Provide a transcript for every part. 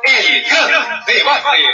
El Gran Debate.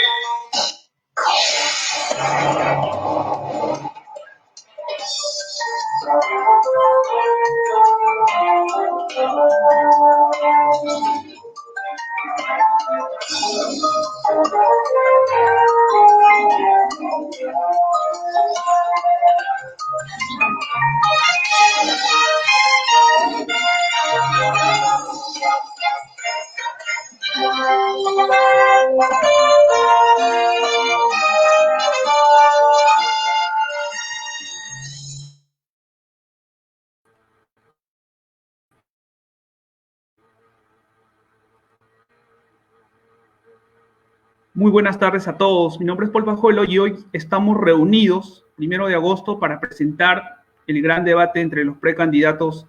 Muy buenas tardes a todos. Mi nombre es Paul Pajuelo y hoy estamos reunidos, 1 de agosto, para presentar el gran debate entre los precandidatos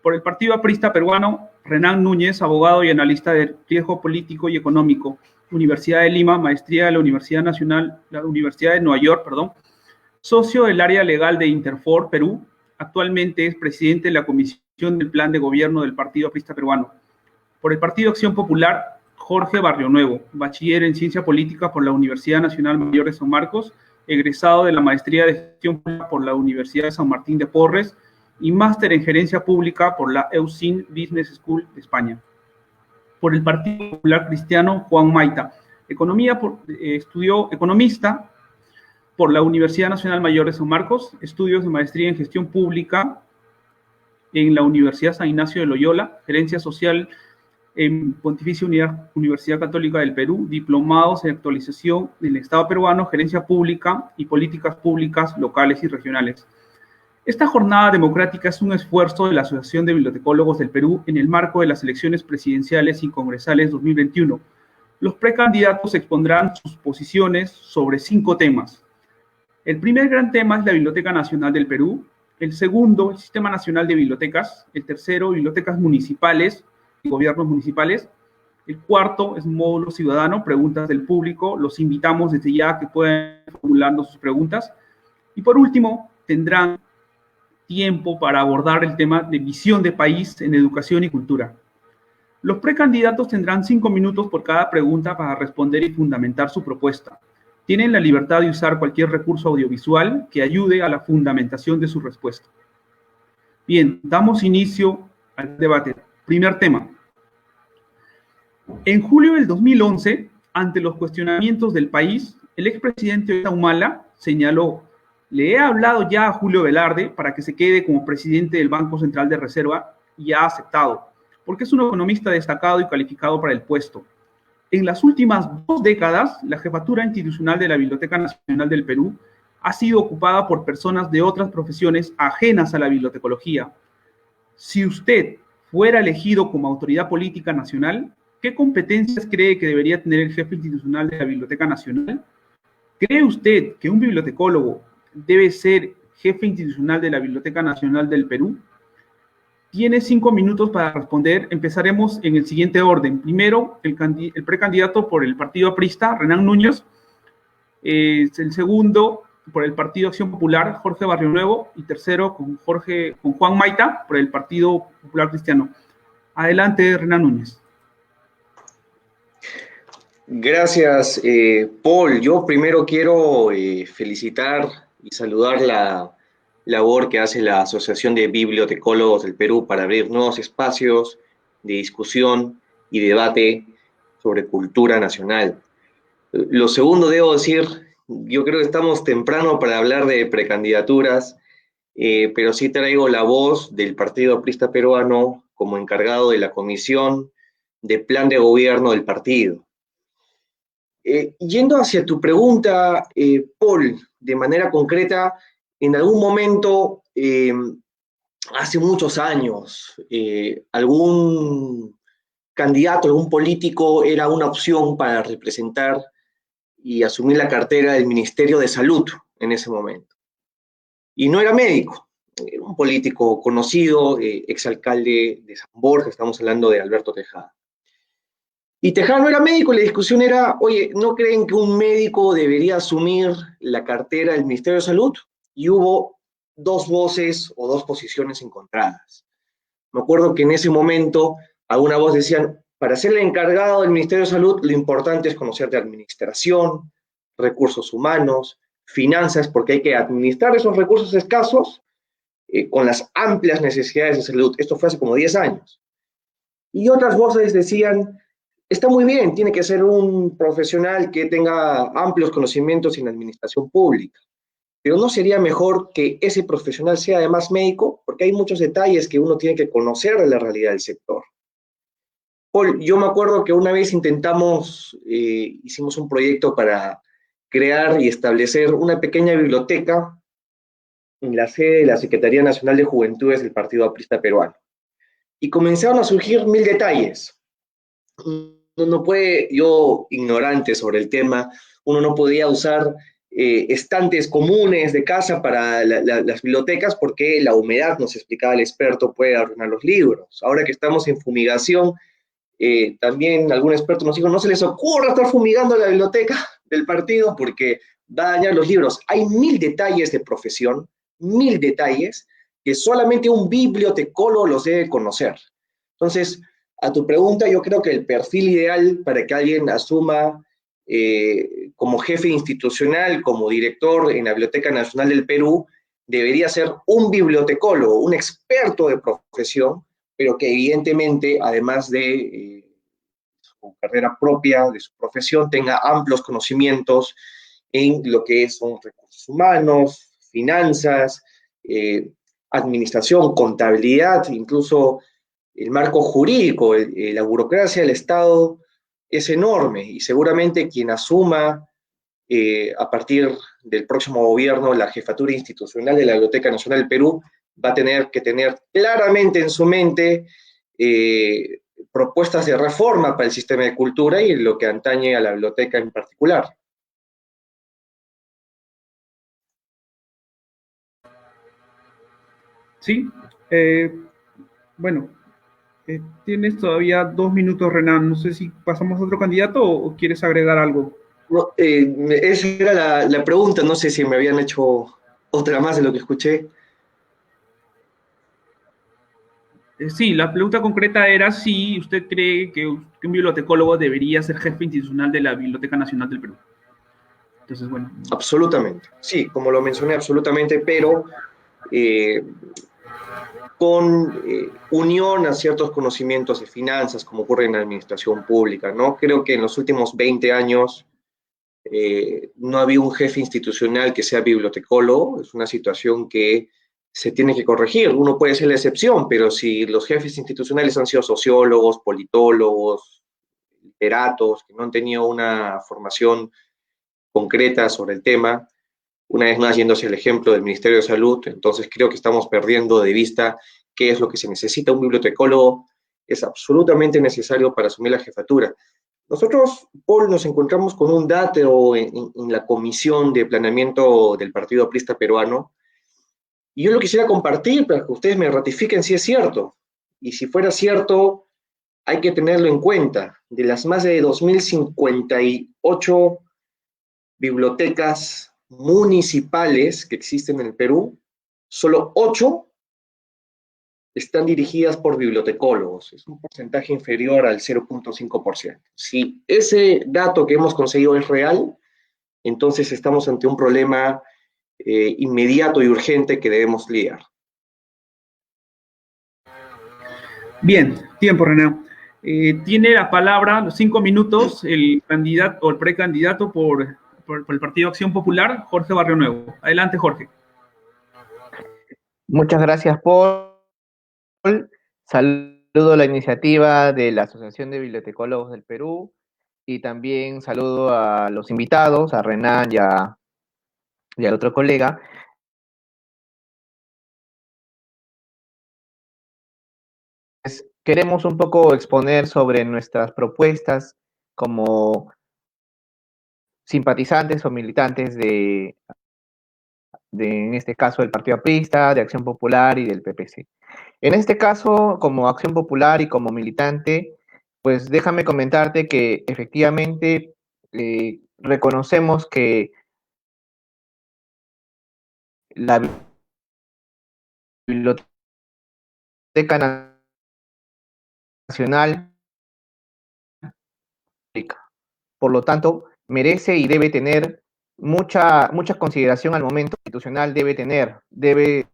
por el Partido Aprista Peruano, Renan Núñez, abogado y analista de riesgo político y económico, Universidad de Lima, maestría de la Universidad de Nueva York, socio del área legal de Interfor Perú, actualmente es presidente de la Comisión del Plan de Gobierno del Partido Aprista Peruano. Por el Partido Acción Popular, Jorge Barrionuevo, bachiller en Ciencia Política por la Universidad Nacional Mayor de San Marcos, egresado de la Maestría de Gestión Pública por la Universidad de San Martín de Porres y máster en Gerencia Pública por la EUCIN Business School de España. Por el Partido Popular Cristiano, Juan Maita, estudió economista por la Universidad Nacional Mayor de San Marcos, estudios de maestría en Gestión Pública en la Universidad San Ignacio de Loyola, Gerencia Social en Pontificia Universidad Católica del Perú, diplomados en actualización del Estado peruano, gerencia pública y políticas públicas locales y regionales. Esta jornada democrática es un esfuerzo de la Asociación de Bibliotecólogos del Perú en el marco de las elecciones presidenciales y congresales 2021. Los precandidatos expondrán sus posiciones sobre 5 temas. El primer gran tema es la Biblioteca Nacional del Perú, el segundo, el Sistema Nacional de Bibliotecas, el tercero, bibliotecas municipales y gobiernos municipales. El cuarto es módulo ciudadano, preguntas del público. Los invitamos desde ya a que puedan formulando sus preguntas. Y por último, tendrán tiempo para abordar el tema de visión de país en educación y cultura. Los precandidatos tendrán 5 minutos por cada pregunta para responder y fundamentar su propuesta. Tienen la libertad de usar cualquier recurso audiovisual que ayude a la fundamentación de su respuesta. Bien, damos inicio al debate. Primer tema. En julio del 2011, ante los cuestionamientos del país, el expresidente Humala señaló: le he hablado ya a Julio Velarde para que se quede como presidente del Banco Central de Reserva y ha aceptado, porque es un economista destacado y calificado para el puesto. En las últimas 2 décadas, la jefatura institucional de la Biblioteca Nacional del Perú ha sido ocupada por personas de otras profesiones ajenas a la bibliotecología. Si usted fuera elegido como autoridad política nacional, ¿qué competencias cree que debería tener el jefe institucional de la Biblioteca Nacional? ¿Cree usted que un bibliotecólogo debe ser jefe institucional de la Biblioteca Nacional del Perú? Tiene 5 minutos para responder. Empezaremos en el siguiente orden. Primero, el precandidato por el Partido Aprista, Renan Núñez. El segundo, por el Partido Acción Popular, Jorge Barrionuevo. Y tercero, con Juan Maita, por el Partido Popular Cristiano. Adelante, Renan Núñez. Gracias, Paul. Yo primero quiero felicitar y saludar la labor que hace la Asociación de Bibliotecólogos del Perú para abrir nuevos espacios de discusión y debate sobre cultura nacional. Lo segundo, debo decir, yo creo que estamos temprano para hablar de precandidaturas, pero sí traigo la voz del Partido Aprista Peruano como encargado de la Comisión de Plan de Gobierno del partido. Yendo hacia tu pregunta, Paul, de manera concreta, en algún momento, hace muchos años, algún candidato, algún político era una opción para representar y asumir la cartera del Ministerio de Salud en ese momento. Y no era médico, era un político conocido, exalcalde de San Borja, estamos hablando de Alberto Tejada. Y Tejada no era médico, la discusión era, oye, ¿no creen que un médico debería asumir la cartera del Ministerio de Salud? Y hubo 2 voces o 2 posiciones encontradas. Me acuerdo que en ese momento alguna voz decían, Para ser el encargado del Ministerio de Salud, lo importante es conocer de administración, recursos humanos, finanzas, porque hay que administrar esos recursos escasos con las amplias necesidades de salud. Esto fue hace como 10 años. Y otras voces decían, está muy bien, tiene que ser un profesional que tenga amplios conocimientos en administración pública, pero ¿no sería mejor que ese profesional sea además médico? Porque hay muchos detalles que uno tiene que conocer de la realidad del sector. Paul, yo me acuerdo que una vez hicimos un proyecto para crear y establecer una pequeña biblioteca en la sede de la Secretaría Nacional de Juventudes del Partido Aprista Peruano. Y comenzaron a surgir mil detalles. Uno no puede, yo ignorante sobre el tema, uno no podía usar estantes comunes de casa para las bibliotecas porque la humedad, nos explicaba el experto, puede arruinar los libros. Ahora que estamos en fumigación, también algún experto nos dijo, no se les ocurra estar fumigando la biblioteca del partido porque va a dañar los libros. Hay mil detalles de profesión, mil detalles que solamente un bibliotecólogo los debe conocer. Entonces, a tu pregunta, yo creo que el perfil ideal para que alguien asuma como jefe institucional, como director en la Biblioteca Nacional del Perú, debería ser un bibliotecólogo, un experto de profesión, pero que evidentemente, además de su carrera propia, de su profesión, tenga amplios conocimientos en lo que son recursos humanos, finanzas, administración, contabilidad, incluso el marco jurídico, la burocracia del Estado es enorme y seguramente quien asuma a partir del próximo gobierno la jefatura institucional de la Biblioteca Nacional del Perú va a tener que tener claramente en su mente propuestas de reforma para el sistema de cultura y lo que antañe a la biblioteca en particular. Sí, eh, bueno, tienes todavía 2 minutos, Renan. No sé si pasamos a otro candidato o quieres agregar algo. No, esa era la pregunta, no sé si me habían hecho otra más de lo que escuché. Sí, la pregunta concreta era si usted cree que un bibliotecólogo debería ser jefe institucional de la Biblioteca Nacional del Perú. Entonces, bueno. Absolutamente, sí, como lo mencioné, absolutamente, pero eh, con unión a ciertos conocimientos de finanzas, como ocurre en la administración pública, ¿no? Creo que en los últimos 20 años no había un jefe institucional que sea bibliotecólogo, es una situación que se tiene que corregir. Uno puede ser la excepción, pero si los jefes institucionales han sido sociólogos, politólogos, literatos, que no han tenido una formación concreta sobre el tema, una vez más yéndose el ejemplo del Ministerio de Salud, entonces creo que estamos perdiendo de vista qué es lo que se necesita. Un bibliotecólogo es absolutamente necesario para asumir la jefatura. Nosotros, Paul, nos encontramos con un dato en la comisión de planeamiento del Partido Aprista Peruano, y yo lo quisiera compartir para que ustedes me ratifiquen si es cierto. Y si fuera cierto, hay que tenerlo en cuenta. De las más de 2058 bibliotecas municipales que existen en el Perú, solo 8 están dirigidas por bibliotecólogos. Es un porcentaje inferior al 0.5%. Si ese dato que hemos conseguido es real, entonces estamos ante un problema inmediato y urgente que debemos lidiar. Bien, tiempo, Renan. Tiene la palabra, los 5 minutos, el candidato o el precandidato por el Partido Acción Popular, Jorge Barrio Nuevo. Adelante, Jorge. Muchas gracias, Paul. Saludo la iniciativa de la Asociación de Bibliotecólogos del Perú y también saludo a los invitados, a Renan y al otro colega. Queremos un poco exponer sobre nuestras propuestas como simpatizantes o militantes en este caso, del Partido Aprista, de Acción Popular y del PPC. En este caso, como Acción Popular y como militante, pues déjame comentarte que efectivamente reconocemos que la Biblioteca Nacional Por lo tanto, merece y debe tener mucha consideración al momento institucional, debe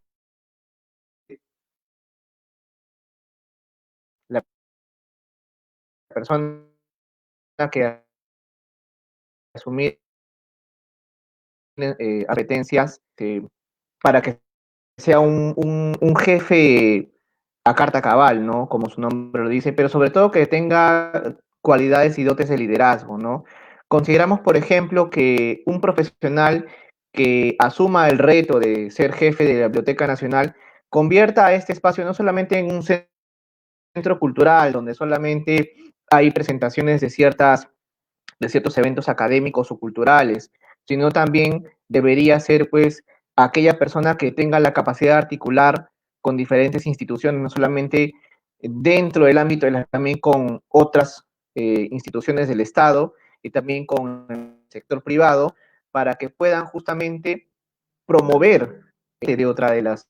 la persona que asumir competencias para que sea un jefe a carta cabal, ¿no? Como su nombre lo dice, pero sobre todo que tenga cualidades y dotes de liderazgo, ¿no? Consideramos, por ejemplo, que un profesional que asuma el reto de ser jefe de la Biblioteca Nacional convierta a este espacio no solamente en un centro cultural, donde solamente hay presentaciones de ciertos eventos académicos o culturales, sino también debería ser pues aquella persona que tenga la capacidad de articular con diferentes instituciones, no solamente dentro del ámbito, también con otras instituciones del Estado y también con el sector privado, para que puedan justamente promover de otra de las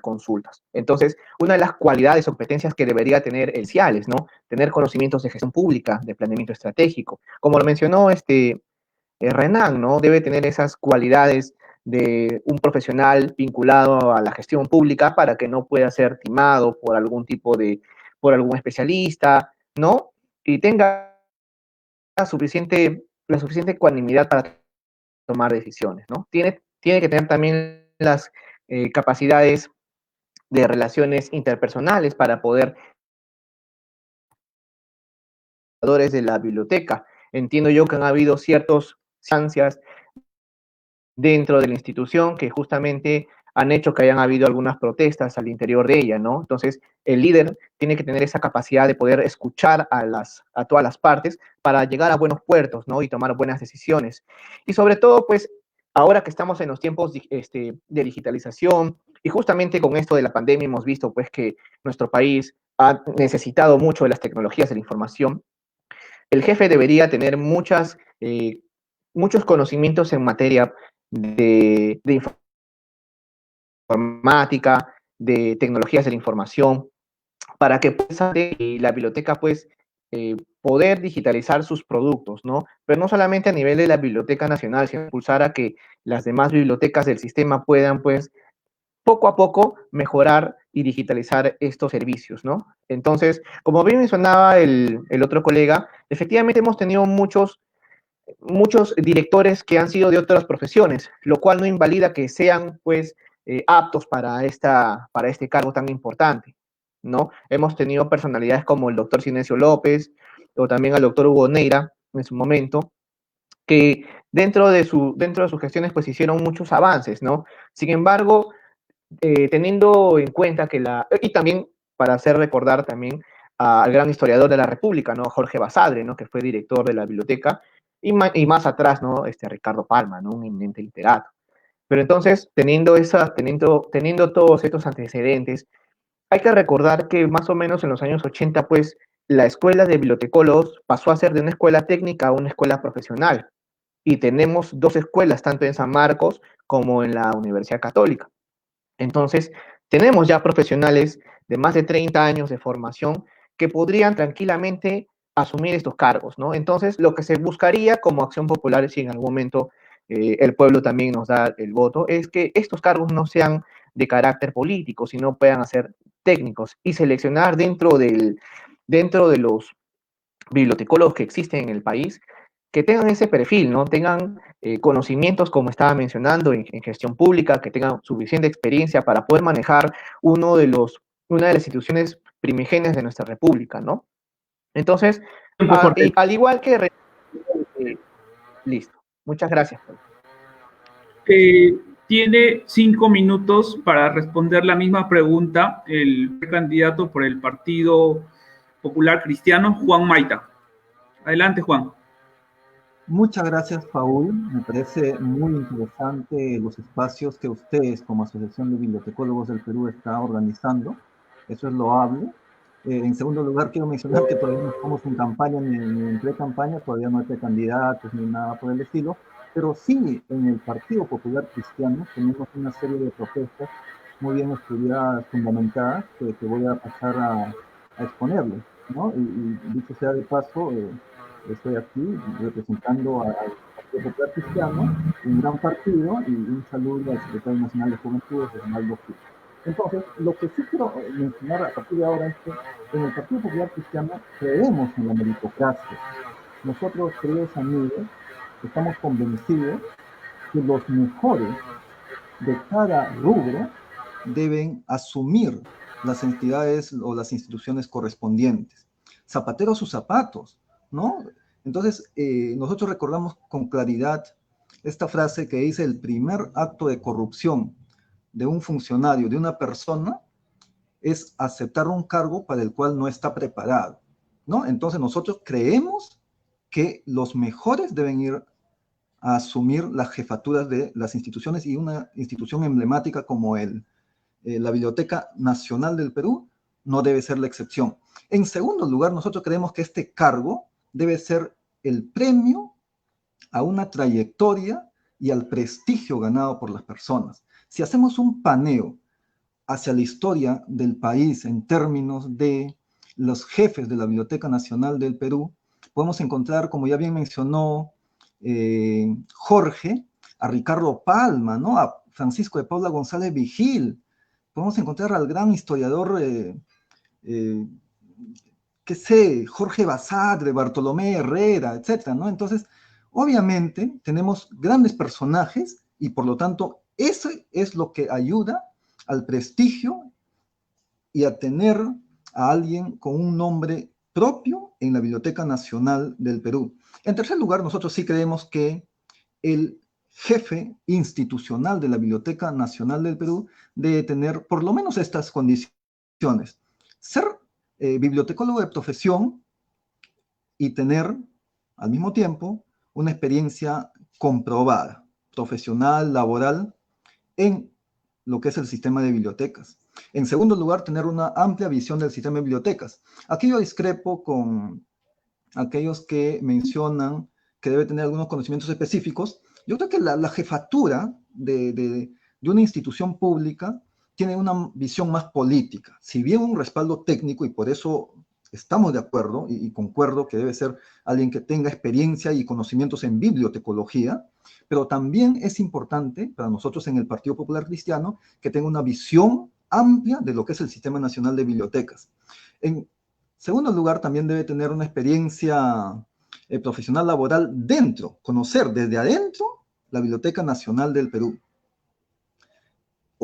consultas. Entonces, una de las cualidades o competencias que debería tener el CIALES, ¿no? Tener conocimientos de gestión pública, de planeamiento estratégico. Como lo mencionó Renan, ¿no? Debe tener esas cualidades de un profesional vinculado a la gestión pública para que no pueda ser timado por por algún especialista, ¿no? Y tenga la suficiente ecuanimidad para tomar decisiones, ¿no? Tiene que tener también las capacidades de relaciones interpersonales para poder de la biblioteca. Entiendo yo que han habido ciertas ansias dentro de la institución que justamente han hecho que hayan habido algunas protestas al interior de ella, ¿no? Entonces, el líder tiene que tener esa capacidad de poder escuchar a todas las partes para llegar a buenos puertos, ¿no? Y tomar buenas decisiones. Y sobre todo, pues, ahora que estamos en los tiempos de digitalización y justamente con esto de la pandemia hemos visto, pues, que nuestro país ha necesitado mucho de las tecnologías de la información. El jefe debería tener muchos conocimientos en materia de informática, de tecnologías de la información, para que la biblioteca pues poder digitalizar sus productos, ¿no? Pero no solamente a nivel de la Biblioteca Nacional, sino impulsar a que las demás bibliotecas del sistema puedan pues poco a poco mejorar y digitalizar estos servicios, ¿no? Entonces, como bien mencionaba el otro colega, efectivamente hemos tenido muchos directores que han sido de otras profesiones, lo cual no invalida que sean, pues, aptos para este cargo tan importante, ¿no? Hemos tenido personalidades como el doctor Sinesio López o también al doctor Hugo Neira en su momento, que dentro de sus gestiones, pues, hicieron muchos avances, ¿no? Sin embargo, teniendo en cuenta y también para hacer recordar también al gran historiador de la República, ¿no? Jorge Basadre, ¿no? Que fue director de la biblioteca, y más atrás, ¿no? Ricardo Palma, ¿no? Un eminente literato. Pero entonces, teniendo todos estos antecedentes, hay que recordar que más o menos en los años 80, pues, la escuela de bibliotecólogos pasó a ser de una escuela técnica a una escuela profesional. Y tenemos dos escuelas, tanto en San Marcos como en la Universidad Católica. Entonces, tenemos ya profesionales de más de 30 años de formación que podrían tranquilamente asumir estos cargos, ¿no? Entonces, lo que se buscaría como acción popular, si en algún momento el pueblo también nos da el voto, es que estos cargos no sean de carácter político, sino puedan ser técnicos y seleccionar dentro de los bibliotecólogos que existen en el país, que tengan ese perfil, ¿no? Tengan conocimientos, como estaba mencionando, en gestión pública, que tengan suficiente experiencia para poder manejar una de las instituciones primigenias de nuestra república, ¿no? Entonces, al igual que... listo. Muchas gracias. Tiene 5 minutos para responder la misma pregunta el candidato por el Partido Popular Cristiano, Juan Maita. Adelante, Juan. Muchas gracias, Paul. Me parece muy interesante los espacios que ustedes, como Asociación de Bibliotecólogos del Perú, está organizando. Eso es loable. En segundo lugar, quiero mencionar que todavía no estamos en campaña ni en pre-campaña, todavía no hay precandidatos ni nada por el estilo, pero sí en el Partido Popular Cristiano tenemos una serie de propuestas muy bien estudiadas, fundamentadas, que voy a pasar a exponerles, ¿no? Y dicho sea de paso, Estoy aquí representando al Partido Popular Cristiano, un gran partido, y un saludo al secretario nacional de Juventudes, Ronaldo Gil. Entonces, lo que sí quiero mencionar a partir de ahora es que en el Partido Popular Cristiano creemos en la meritocracia. Nosotros, queridos amigos, estamos convencidos que los mejores de cada rubro deben asumir las entidades o las instituciones correspondientes. Zapatero a sus zapatos, ¿no? Entonces, nosotros recordamos con claridad esta frase que dice: el primer acto de corrupción de un funcionario, de una persona, es aceptar un cargo para el cual no está preparado, ¿no? Entonces, nosotros creemos que los mejores deben ir a asumir las jefaturas de las instituciones, y una institución emblemática como la Biblioteca Nacional del Perú no debe ser la excepción. En segundo lugar, nosotros creemos que este cargo debe ser el premio a una trayectoria y al prestigio ganado por las personas. Si hacemos un paneo hacia la historia del país en términos de los jefes de la Biblioteca Nacional del Perú, podemos encontrar, como ya bien mencionó Jorge, a Ricardo Palma, ¿no? A Francisco de Paula González Vigil. Podemos encontrar al gran historiador, Jorge Basadre, Bartolomé Herrera, etcétera, ¿no? Entonces, obviamente, tenemos grandes personajes y, por lo tanto, eso es lo que ayuda al prestigio y a tener a alguien con un nombre propio en la Biblioteca Nacional del Perú. En tercer lugar, nosotros sí creemos que el jefe institucional de la Biblioteca Nacional del Perú debe tener por lo menos estas condiciones: ser bibliotecólogo de profesión y tener al mismo tiempo una experiencia comprobada, profesional, laboral, en lo que es el sistema de bibliotecas. En segundo lugar, tener una amplia visión del sistema de bibliotecas. Aquí yo discrepo con aquellos que mencionan que debe tener algunos conocimientos específicos. Yo creo que la jefatura de una institución pública tiene una visión más política. Si bien un respaldo técnico, y por eso estamos de acuerdo y concuerdo que debe ser alguien que tenga experiencia y conocimientos en bibliotecología, pero también es importante para nosotros en el Partido Popular Cristiano que tenga una visión amplia de lo que es el Sistema Nacional de Bibliotecas. En segundo lugar, también debe tener una experiencia profesional laboral dentro, conocer desde adentro la Biblioteca Nacional del Perú,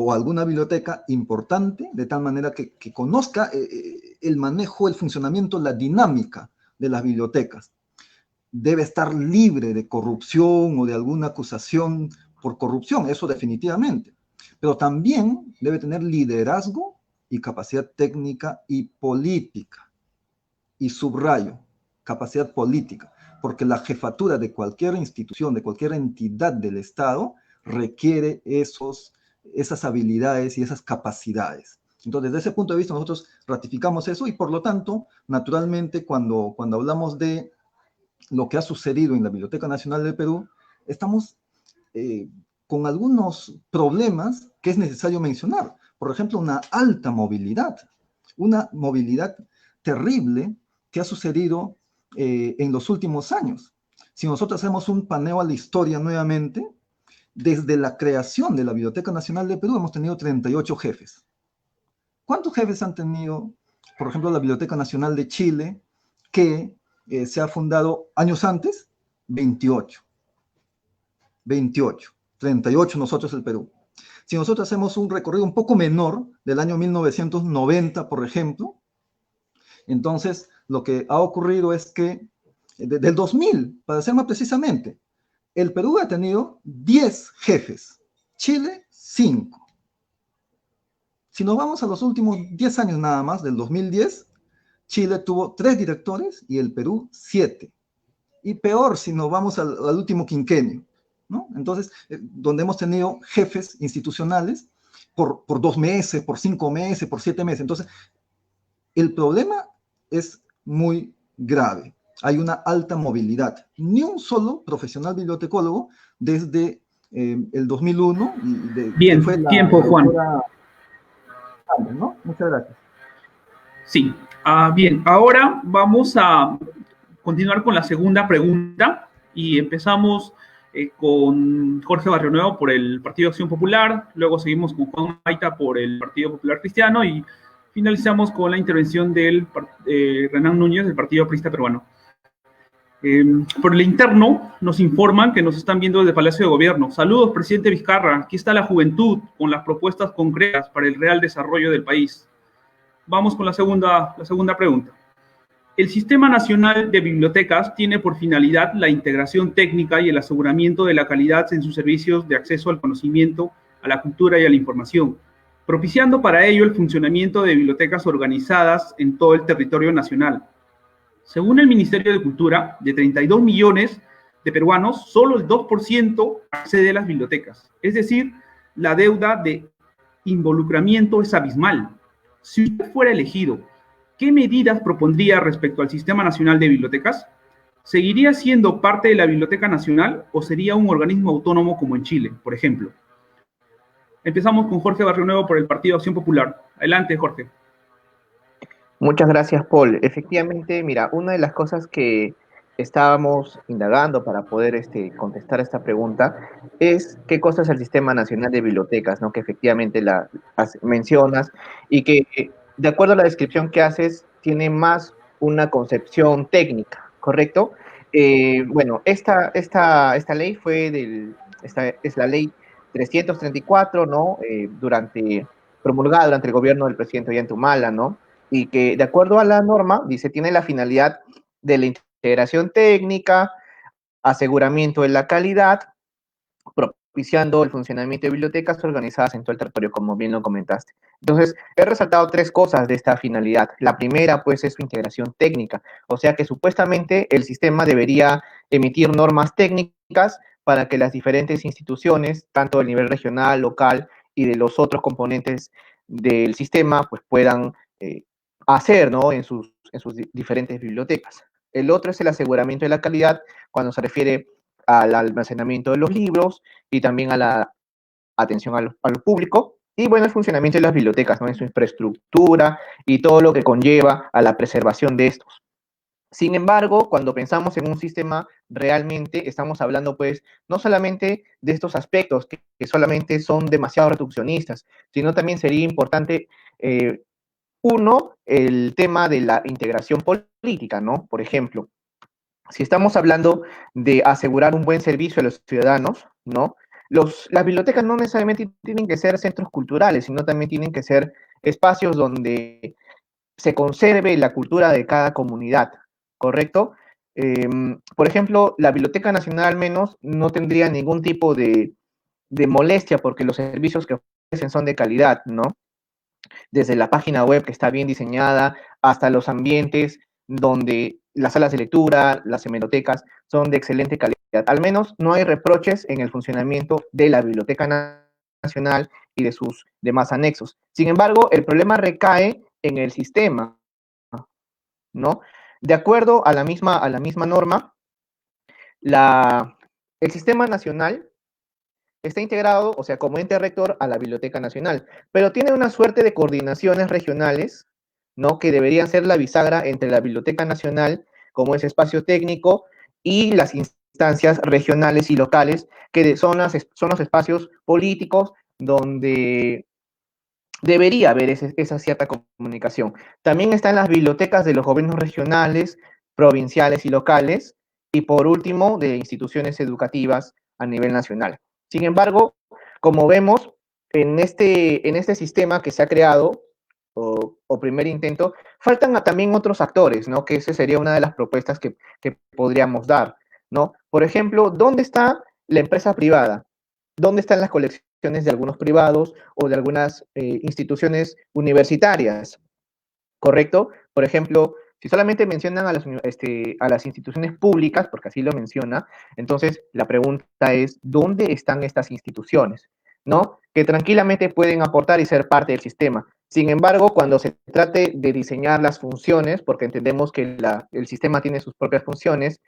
o alguna biblioteca importante, de tal manera que conozca el manejo, el funcionamiento, la dinámica de las bibliotecas. Debe estar libre de corrupción o de alguna acusación por corrupción, eso definitivamente. Pero también debe tener liderazgo y capacidad técnica y política. Y subrayo, capacidad política, porque la jefatura de cualquier institución, de cualquier entidad del Estado, requiere esas habilidades y esas capacidades. Entonces, desde ese punto de vista, nosotros ratificamos eso, y por lo tanto, naturalmente, cuando hablamos de lo que ha sucedido en la Biblioteca Nacional del Perú, estamos con algunos problemas que es necesario mencionar. Por ejemplo, una movilidad terrible que ha sucedido en los últimos años. Si nosotros hacemos un paneo a la historia nuevamente, desde la creación de la Biblioteca Nacional del Perú hemos tenido 38 jefes. ¿Cuántos jefes han tenido, por ejemplo, la Biblioteca Nacional de Chile, que se ha fundado años antes? 28. 38 nosotros el Perú. Si nosotros hacemos un recorrido un poco menor, del año 1990, por ejemplo, entonces lo que ha ocurrido es que, del 2000, para ser más precisamente, el Perú ha tenido 10 jefes, Chile 5. Si nos vamos a los últimos 10 años nada más, del 2010, Chile tuvo 3 directores y el Perú 7. Y peor si nos vamos al último quinquenio, ¿no? Entonces, donde hemos tenido jefes institucionales por 2 meses, por 5 meses, por 7 meses. Entonces, el problema es muy grave. Hay una alta movilidad. Ni un solo profesional bibliotecólogo desde el 2001. Bien, fue tiempo, Juan. ¿No? Muchas gracias. Sí. Bien, ahora vamos a continuar con la segunda pregunta y empezamos con Jorge Barrionuevo por el Partido Acción Popular, luego seguimos con Juan Maita por el Partido Popular Cristiano y finalizamos con la intervención del Renan Núñez del Partido Aprista Peruano. Por el interno nos informan que nos están viendo desde Palacio de Gobierno. Saludos, presidente Vizcarra. Aquí está la juventud con las propuestas concretas para el real desarrollo del país. Vamos con la segunda pregunta. El Sistema Nacional de Bibliotecas tiene por finalidad la integración técnica y el aseguramiento de la calidad en sus servicios de acceso al conocimiento, a la cultura y a la información, propiciando para ello el funcionamiento de bibliotecas organizadas en todo el territorio nacional. Según el Ministerio de Cultura, de 32 millones de peruanos, solo el 2% accede a las bibliotecas. Es decir, la deuda de involucramiento es abismal. Si usted fuera elegido, ¿qué medidas propondría respecto al Sistema Nacional de Bibliotecas? ¿Seguiría siendo parte de la Biblioteca Nacional o sería un organismo autónomo como en Chile, por ejemplo? Empezamos con Jorge Barrionuevo por el Partido Acción Popular. Adelante, Jorge. Muchas gracias, Paul. Efectivamente, mira, una de las cosas que estábamos indagando para poder contestar esta pregunta es qué cosa es el Sistema Nacional de Bibliotecas, ¿no? Que efectivamente mencionas y que, de acuerdo a la descripción que haces, tiene más una concepción técnica, ¿correcto? Bueno, esta ley es la ley 334, ¿no? Promulgada durante el gobierno del presidente Ollanta Humala, ¿no? Y que, de acuerdo a la norma, dice, tiene la finalidad de la integración técnica, aseguramiento de la calidad, propiciando el funcionamiento de bibliotecas organizadas en todo el territorio, como bien lo comentaste. Entonces, he resaltado tres cosas de esta finalidad. La primera, pues, es su integración técnica, o sea que supuestamente el sistema debería emitir normas técnicas para que las diferentes instituciones, tanto del nivel regional, local y de los otros componentes del sistema, pues puedan hacer, ¿no? en sus diferentes bibliotecas. El otro es el aseguramiento de la calidad, cuando se refiere al almacenamiento de los libros y también a la atención a lo público. Y bueno, el funcionamiento de las bibliotecas, ¿no? En su infraestructura y todo lo que conlleva a la preservación de estos. Sin embargo, cuando pensamos en un sistema, realmente estamos hablando, pues, no solamente de estos aspectos que solamente son demasiado reduccionistas, sino también sería importante, uno, el tema de la integración política, ¿no? Por ejemplo, si estamos hablando de asegurar un buen servicio a los ciudadanos, ¿no? Las bibliotecas no necesariamente tienen que ser centros culturales, sino también tienen que ser espacios donde se conserve la cultura de cada comunidad, ¿correcto? Por ejemplo, la Biblioteca Nacional al menos no tendría ningún tipo de molestia porque los servicios que ofrecen son de calidad, ¿no? Desde la página web que está bien diseñada hasta los ambientes donde las salas de lectura, las hemerotecas son de excelente calidad. Al menos no hay reproches en el funcionamiento de la Biblioteca Nacional y de sus demás anexos. Sin embargo, el problema recae en el sistema, ¿no? De acuerdo a la misma norma, el Sistema Nacional está integrado, o sea, como ente rector a la Biblioteca Nacional, pero tiene una suerte de coordinaciones regionales, ¿no? Que deberían ser la bisagra entre la Biblioteca Nacional, como ese espacio técnico, y las instancias regionales y locales, que son los espacios políticos donde debería haber esa cierta comunicación. También están las bibliotecas de los gobiernos regionales, provinciales y locales, y por último, de instituciones educativas a nivel nacional. Sin embargo, como vemos, en este sistema que se ha creado, o primer intento, faltan también otros actores, ¿no? Que esa sería una de las propuestas que podríamos dar, ¿no? Por ejemplo, ¿dónde está la empresa privada? ¿Dónde están las colecciones de algunos privados o de algunas instituciones universitarias? ¿Correcto? Por ejemplo, si solamente mencionan a las instituciones públicas, porque así lo menciona, entonces la pregunta es, ¿dónde están estas instituciones? ¿No? Que tranquilamente pueden aportar y ser parte del sistema. Sin embargo, cuando se trate de diseñar las funciones, porque entendemos que el sistema tiene sus propias funciones,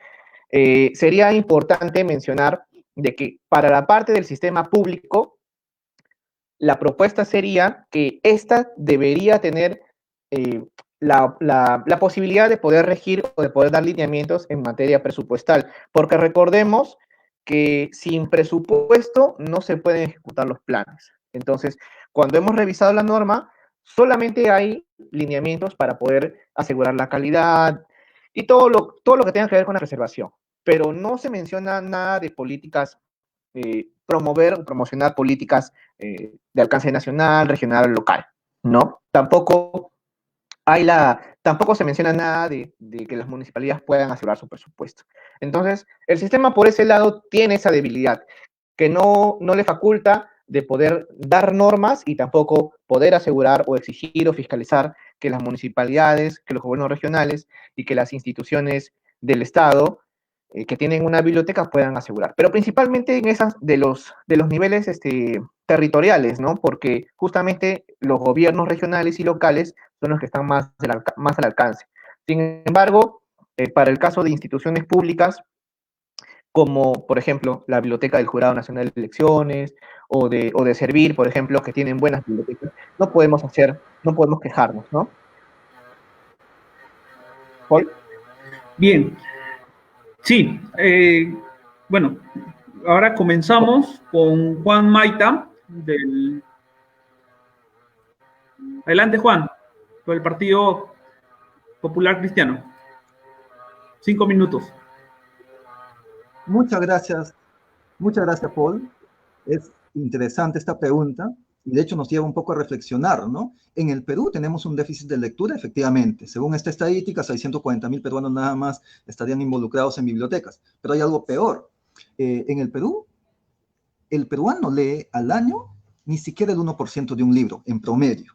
sería importante mencionar de que para la parte del sistema público, la propuesta sería que ésta debería tener la posibilidad de poder regir o de poder dar lineamientos en materia presupuestal, porque recordemos que sin presupuesto no se pueden ejecutar los planes. Entonces, cuando hemos revisado la norma, solamente hay lineamientos para poder asegurar la calidad y todo lo que tenga que ver con la preservación, pero no se menciona nada de políticas, promover o promocionar políticas de alcance nacional, regional, local, ¿no? Tampoco se menciona nada de que las municipalidades puedan asegurar su presupuesto. Entonces, el sistema por ese lado tiene esa debilidad, que no le faculta de poder dar normas y tampoco poder asegurar o exigir o fiscalizar que las municipalidades, que los gobiernos regionales y que las instituciones del Estado que tienen una biblioteca puedan asegurar. Pero principalmente en esas de los niveles territoriales, ¿no? Porque justamente los gobiernos regionales y locales son los que están más al alcance. Sin embargo, para el caso de instituciones públicas, como por ejemplo la Biblioteca del Jurado Nacional de Elecciones o de Servir, por ejemplo, que tienen buenas bibliotecas, no podemos quejarnos, ¿no? ¿Paul? Bien, sí, bueno, ahora comenzamos con Juan Maita, Adelante, Juan, por el Partido Popular Cristiano. 5 minutos. Muchas gracias, Paul. Es interesante esta pregunta y de hecho nos lleva un poco a reflexionar, ¿no? En el Perú tenemos un déficit de lectura, efectivamente. Según esta estadística, 640.000 peruanos nada más estarían involucrados en bibliotecas. Pero hay algo peor. En el Perú, el peruano lee al año ni siquiera el 1% de un libro, en promedio,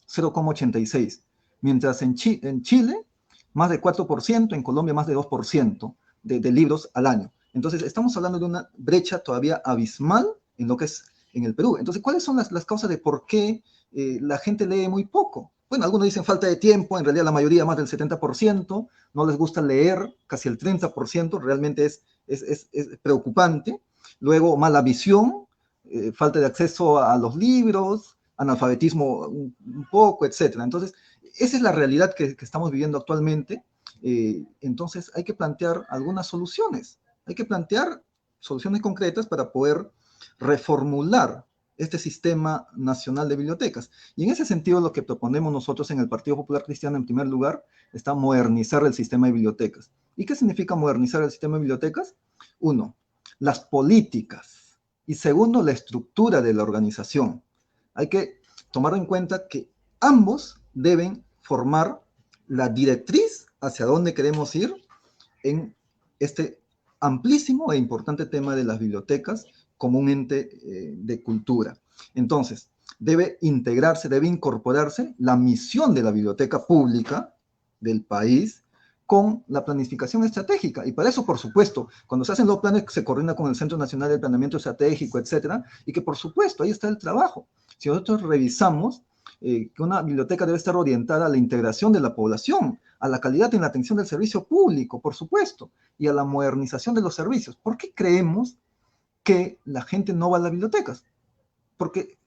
0,86. Mientras en Chile, más de 4%, en Colombia más de 2% de libros al año. Entonces, estamos hablando de una brecha todavía abismal en lo que es en el Perú. Entonces, ¿cuáles son las causas de por qué la gente lee muy poco? Bueno, algunos dicen falta de tiempo, en realidad la mayoría, más del 70%, no les gusta leer, casi el 30%, realmente es preocupante. Luego, mala visión, falta de acceso a los libros, analfabetismo un poco, etc. Entonces, esa es la realidad que estamos viviendo actualmente. Entonces, hay que plantear algunas soluciones. Hay que plantear soluciones concretas para poder reformular este sistema nacional de bibliotecas. Y en ese sentido, lo que proponemos nosotros en el Partido Popular Cristiano, en primer lugar, está modernizar el sistema de bibliotecas. ¿Y qué significa modernizar el sistema de bibliotecas? Uno, las políticas. Y segundo, la estructura de la organización. Hay que tomar en cuenta que ambos deben formar la directriz hacia dónde queremos ir en este amplísimo e importante tema de las bibliotecas como un ente de cultura. Entonces, debe integrarse, debe incorporarse la misión de la biblioteca pública del país con la planificación estratégica. Y para eso, por supuesto, cuando se hacen los planes, se coordina con el Centro Nacional de Planeamiento Estratégico, etcétera, y que por supuesto, ahí está el trabajo. Si nosotros revisamos que una biblioteca debe estar orientada a la integración de la población, a la calidad en la atención del servicio público, por supuesto, y a la modernización de los servicios. ¿Por qué creemos que la gente no va a las bibliotecas? Porque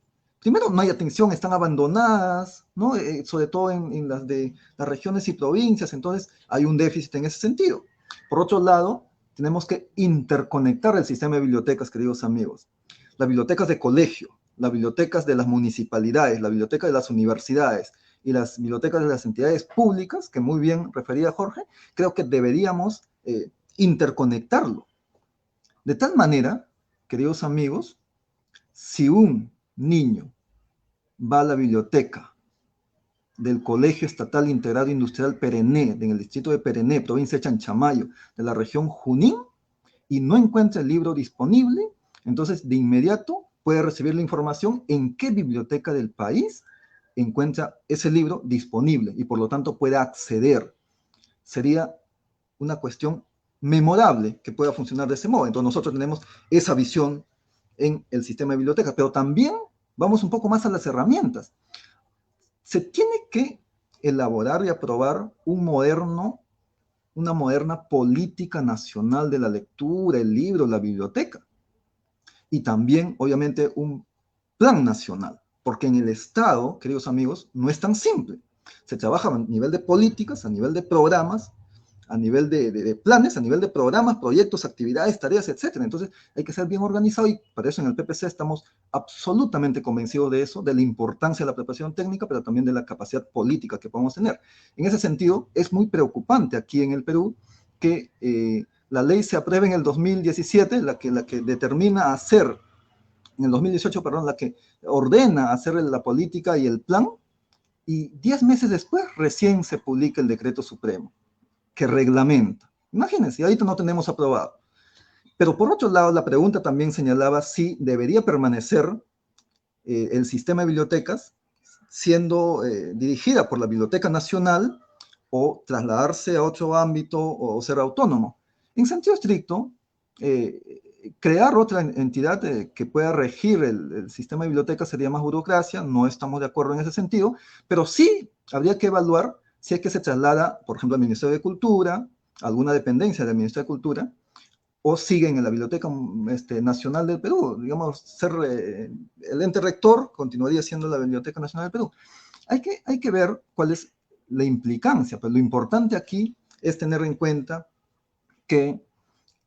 primero no hay atención, están abandonadas, ¿no? Sobre todo en las de las regiones y provincias, entonces hay un déficit en ese sentido. Por otro lado, tenemos que interconectar el sistema de bibliotecas, queridos amigos. Las bibliotecas de colegio, las bibliotecas de las municipalidades, la biblioteca de las universidades y las bibliotecas de las entidades públicas, que muy bien refería Jorge, creo que deberíamos interconectarlo. De tal manera, queridos amigos, si un niño va a la biblioteca del Colegio Estatal Integrado Industrial Perené, en el distrito de Perené, provincia de Chanchamayo, de la región Junín, y no encuentra el libro disponible, entonces de inmediato puede recibir la información en qué biblioteca del país encuentra ese libro disponible y por lo tanto puede acceder. Sería una cuestión memorable que pueda funcionar de ese modo. Entonces nosotros tenemos esa visión en el sistema de bibliotecas, pero también vamos un poco más a las herramientas. Se tiene que elaborar y aprobar una moderna política nacional de la lectura, el libro, la biblioteca. Y también, obviamente, un plan nacional, porque en el Estado, queridos amigos, no es tan simple. Se trabaja a nivel de políticas, a nivel de programas, a nivel de planes, a nivel de programas, proyectos, actividades, tareas, etcétera. Entonces hay que ser bien organizado y para eso en el PPC estamos absolutamente convencidos de eso, de la importancia de la preparación técnica, pero también de la capacidad política que podemos tener. En ese sentido, es muy preocupante aquí en el Perú que la ley se apruebe en el 2017, la que determina hacer, en el 2018, perdón, la que ordena hacer la política y el plan, y 10 meses después recién se publica el decreto supremo que reglamenta. Imagínense, ahorita no tenemos aprobado. Pero por otro lado, la pregunta también señalaba si debería permanecer el sistema de bibliotecas siendo dirigida por la Biblioteca Nacional o trasladarse a otro ámbito o ser autónomo. En sentido estricto, crear otra entidad que pueda regir el sistema de bibliotecas sería más burocracia, no estamos de acuerdo en ese sentido, pero sí habría que evaluar si es que se traslada, por ejemplo, al Ministerio de Cultura, alguna dependencia del Ministerio de Cultura, o siguen en la Biblioteca Nacional del Perú, digamos, ser el ente rector continuaría siendo la Biblioteca Nacional del Perú. Hay que ver cuál es la implicancia, pero lo importante aquí es tener en cuenta que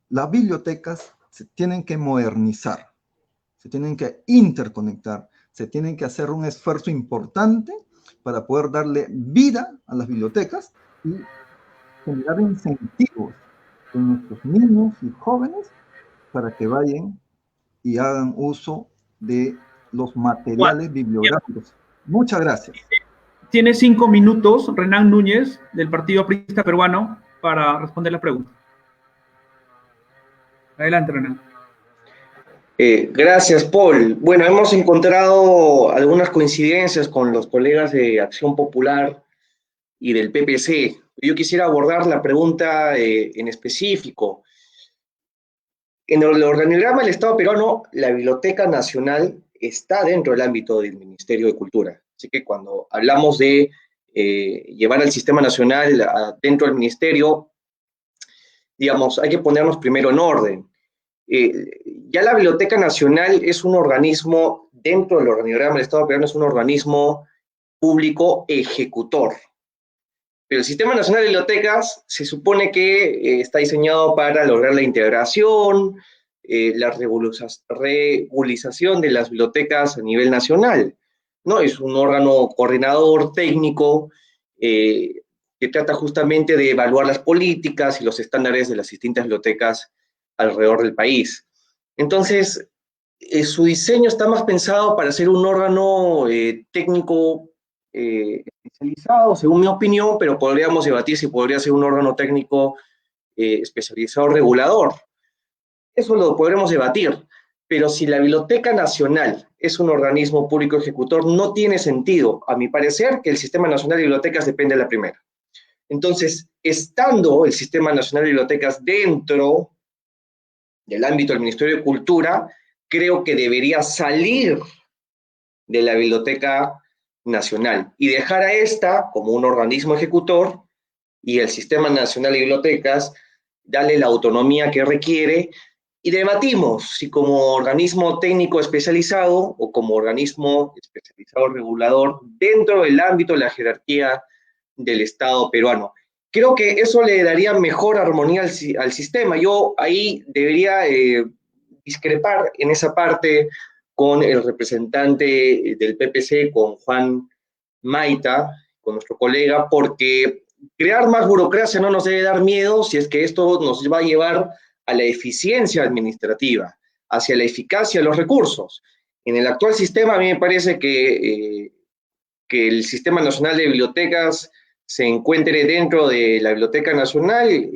las bibliotecas se tienen que modernizar, se tienen que interconectar, se tienen que hacer un esfuerzo importante para poder darle vida a las bibliotecas y generar incentivos en nuestros niños y jóvenes para que vayan y hagan uso de los materiales bibliográficos. Muchas gracias. Tiene 5 minutos Renan Núñez, del Partido Aprista Peruano, para responder la pregunta. Adelante, Renan. Gracias, Paul. Bueno, hemos encontrado algunas coincidencias con los colegas de Acción Popular y del PPC. Yo quisiera abordar la pregunta en específico. En el organigrama del Estado peruano, la Biblioteca Nacional está dentro del ámbito del Ministerio de Cultura. Así que cuando hablamos de llevar al Sistema Nacional dentro del Ministerio, digamos, hay que ponernos primero en orden. Ya la Biblioteca Nacional es un organismo, dentro del organigrama del Estado peruano, es un organismo público ejecutor. Pero el Sistema Nacional de Bibliotecas se supone que está diseñado para lograr la integración, la regularización de las bibliotecas a nivel nacional, ¿no? Es un órgano coordinador técnico que trata justamente de evaluar las políticas y los estándares de las distintas bibliotecas alrededor del país. Entonces, su diseño está más pensado para ser un órgano técnico especializado, según mi opinión, pero podríamos debatir si podría ser un órgano técnico especializado regulador. Eso lo podremos debatir, pero si la Biblioteca Nacional es un organismo público ejecutor, no tiene sentido, a mi parecer, que el Sistema Nacional de Bibliotecas depende de la primera. Entonces, estando el Sistema Nacional de Bibliotecas dentro del ámbito del Ministerio de Cultura, creo que debería salir de la Biblioteca Nacional y dejar a esta como un organismo ejecutor y el Sistema Nacional de Bibliotecas darle la autonomía que requiere y debatimos si como organismo técnico especializado o como organismo especializado regulador dentro del ámbito de la jerarquía del Estado peruano. Creo que eso le daría mejor armonía al sistema. Yo ahí debería discrepar en esa parte con el representante del PPC, con Juan Maita, con nuestro colega, porque crear más burocracia no nos debe dar miedo si es que esto nos va a llevar a la eficiencia administrativa, hacia la eficacia de los recursos. En el actual sistema, a mí me parece que el Sistema Nacional de Bibliotecas se encuentre dentro de la Biblioteca Nacional,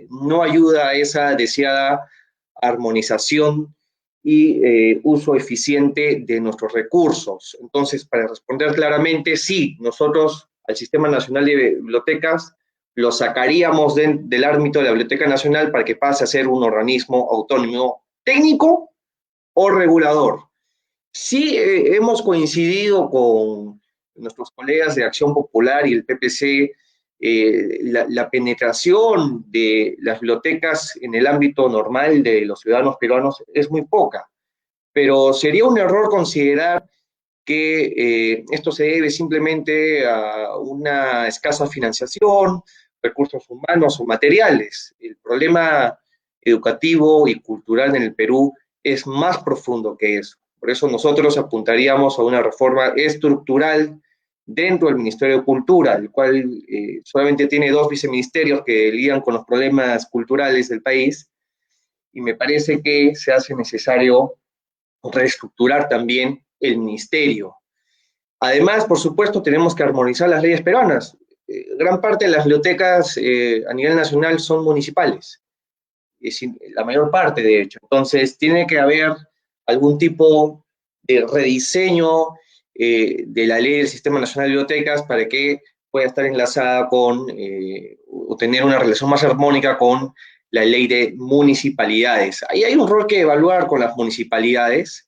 no ayuda a esa deseada armonización y uso eficiente de nuestros recursos. Entonces, para responder claramente, sí, nosotros al Sistema Nacional de Bibliotecas lo sacaríamos del ámbito de la Biblioteca Nacional para que pase a ser un organismo autónomo técnico o regulador. Sí, hemos coincidido con nuestros colegas de Acción Popular y el PPC, la penetración de las bibliotecas en el ámbito normal de los ciudadanos peruanos es muy poca, pero sería un error considerar que esto se debe simplemente a una escasa financiación, recursos humanos o materiales. El problema educativo y cultural en el Perú es más profundo que eso. Por eso nosotros apuntaríamos a una reforma estructural dentro del Ministerio de Cultura, el cual solamente tiene 2 viceministerios que lidian con los problemas culturales del país, y me parece que se hace necesario reestructurar también el ministerio. Además, por supuesto, tenemos que armonizar las leyes peruanas. Gran parte de las bibliotecas a nivel nacional son municipales, la mayor parte, de hecho. Entonces, tiene que haber algún tipo de rediseño de la ley del Sistema Nacional de Bibliotecas para que pueda estar enlazada con, o tener una relación más armónica con la ley de municipalidades. Ahí hay un rol que evaluar con las municipalidades.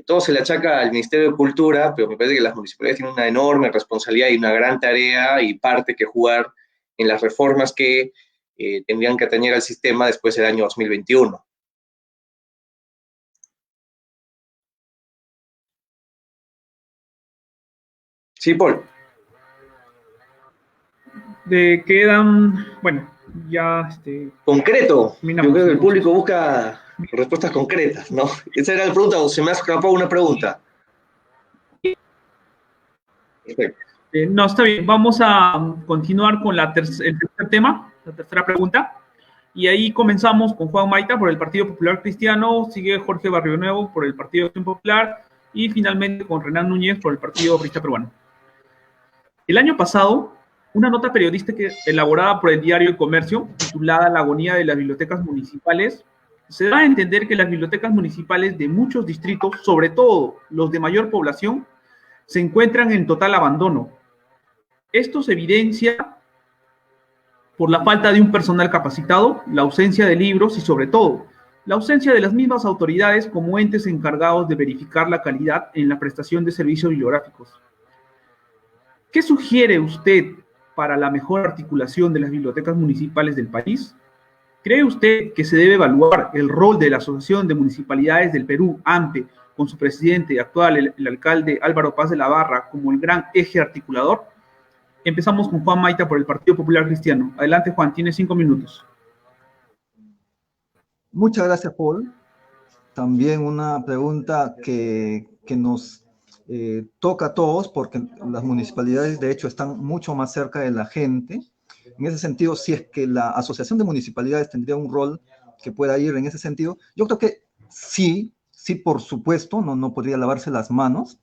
Todo se le achaca al Ministerio de Cultura, pero me parece que las municipalidades tienen una enorme responsabilidad y una gran tarea y parte que jugar en las reformas que tendrían que atañer al sistema después del año 2021. Sí, Paul. Quedan, bueno, ya Concreto. terminamos. Yo creo que el público busca respuestas concretas, ¿no? Esa era la pregunta, o se me ha escapado una pregunta. Perfecto. No, está bien. Vamos a continuar con el tercer tema, la tercera pregunta. Y ahí comenzamos con Juan Maita por el Partido Popular Cristiano, sigue Jorge Barrionuevo por el Partido Acción Popular y finalmente con Renan Núñez por el Partido Aprista Peruano. El año pasado, una nota periodística elaborada por el diario El Comercio, titulada La agonía de las bibliotecas municipales, se da a entender que las bibliotecas municipales de muchos distritos, sobre todo los de mayor población, se encuentran en total abandono. Esto se evidencia por la falta de un personal capacitado, la ausencia de libros y, sobre todo, la ausencia de las mismas autoridades como entes encargados de verificar la calidad en la prestación de servicios bibliográficos. ¿Qué sugiere usted para la mejor articulación de las bibliotecas municipales del país? ¿Cree usted que se debe evaluar el rol de la Asociación de Municipalidades del Perú, AMPE, con su presidente actual, el alcalde Álvaro Paz de la Barra, como el gran eje articulador? Empezamos con Juan Maita por el Partido Popular Cristiano. Adelante, Juan, tiene 5 minutos. Muchas gracias, Paul. También una pregunta que nos toca a todos, porque las municipalidades, de hecho, están mucho más cerca de la gente. En ese sentido, si es que la Asociación de Municipalidades tendría un rol que pueda ir en ese sentido, yo creo que sí, por supuesto, no podría lavarse las manos,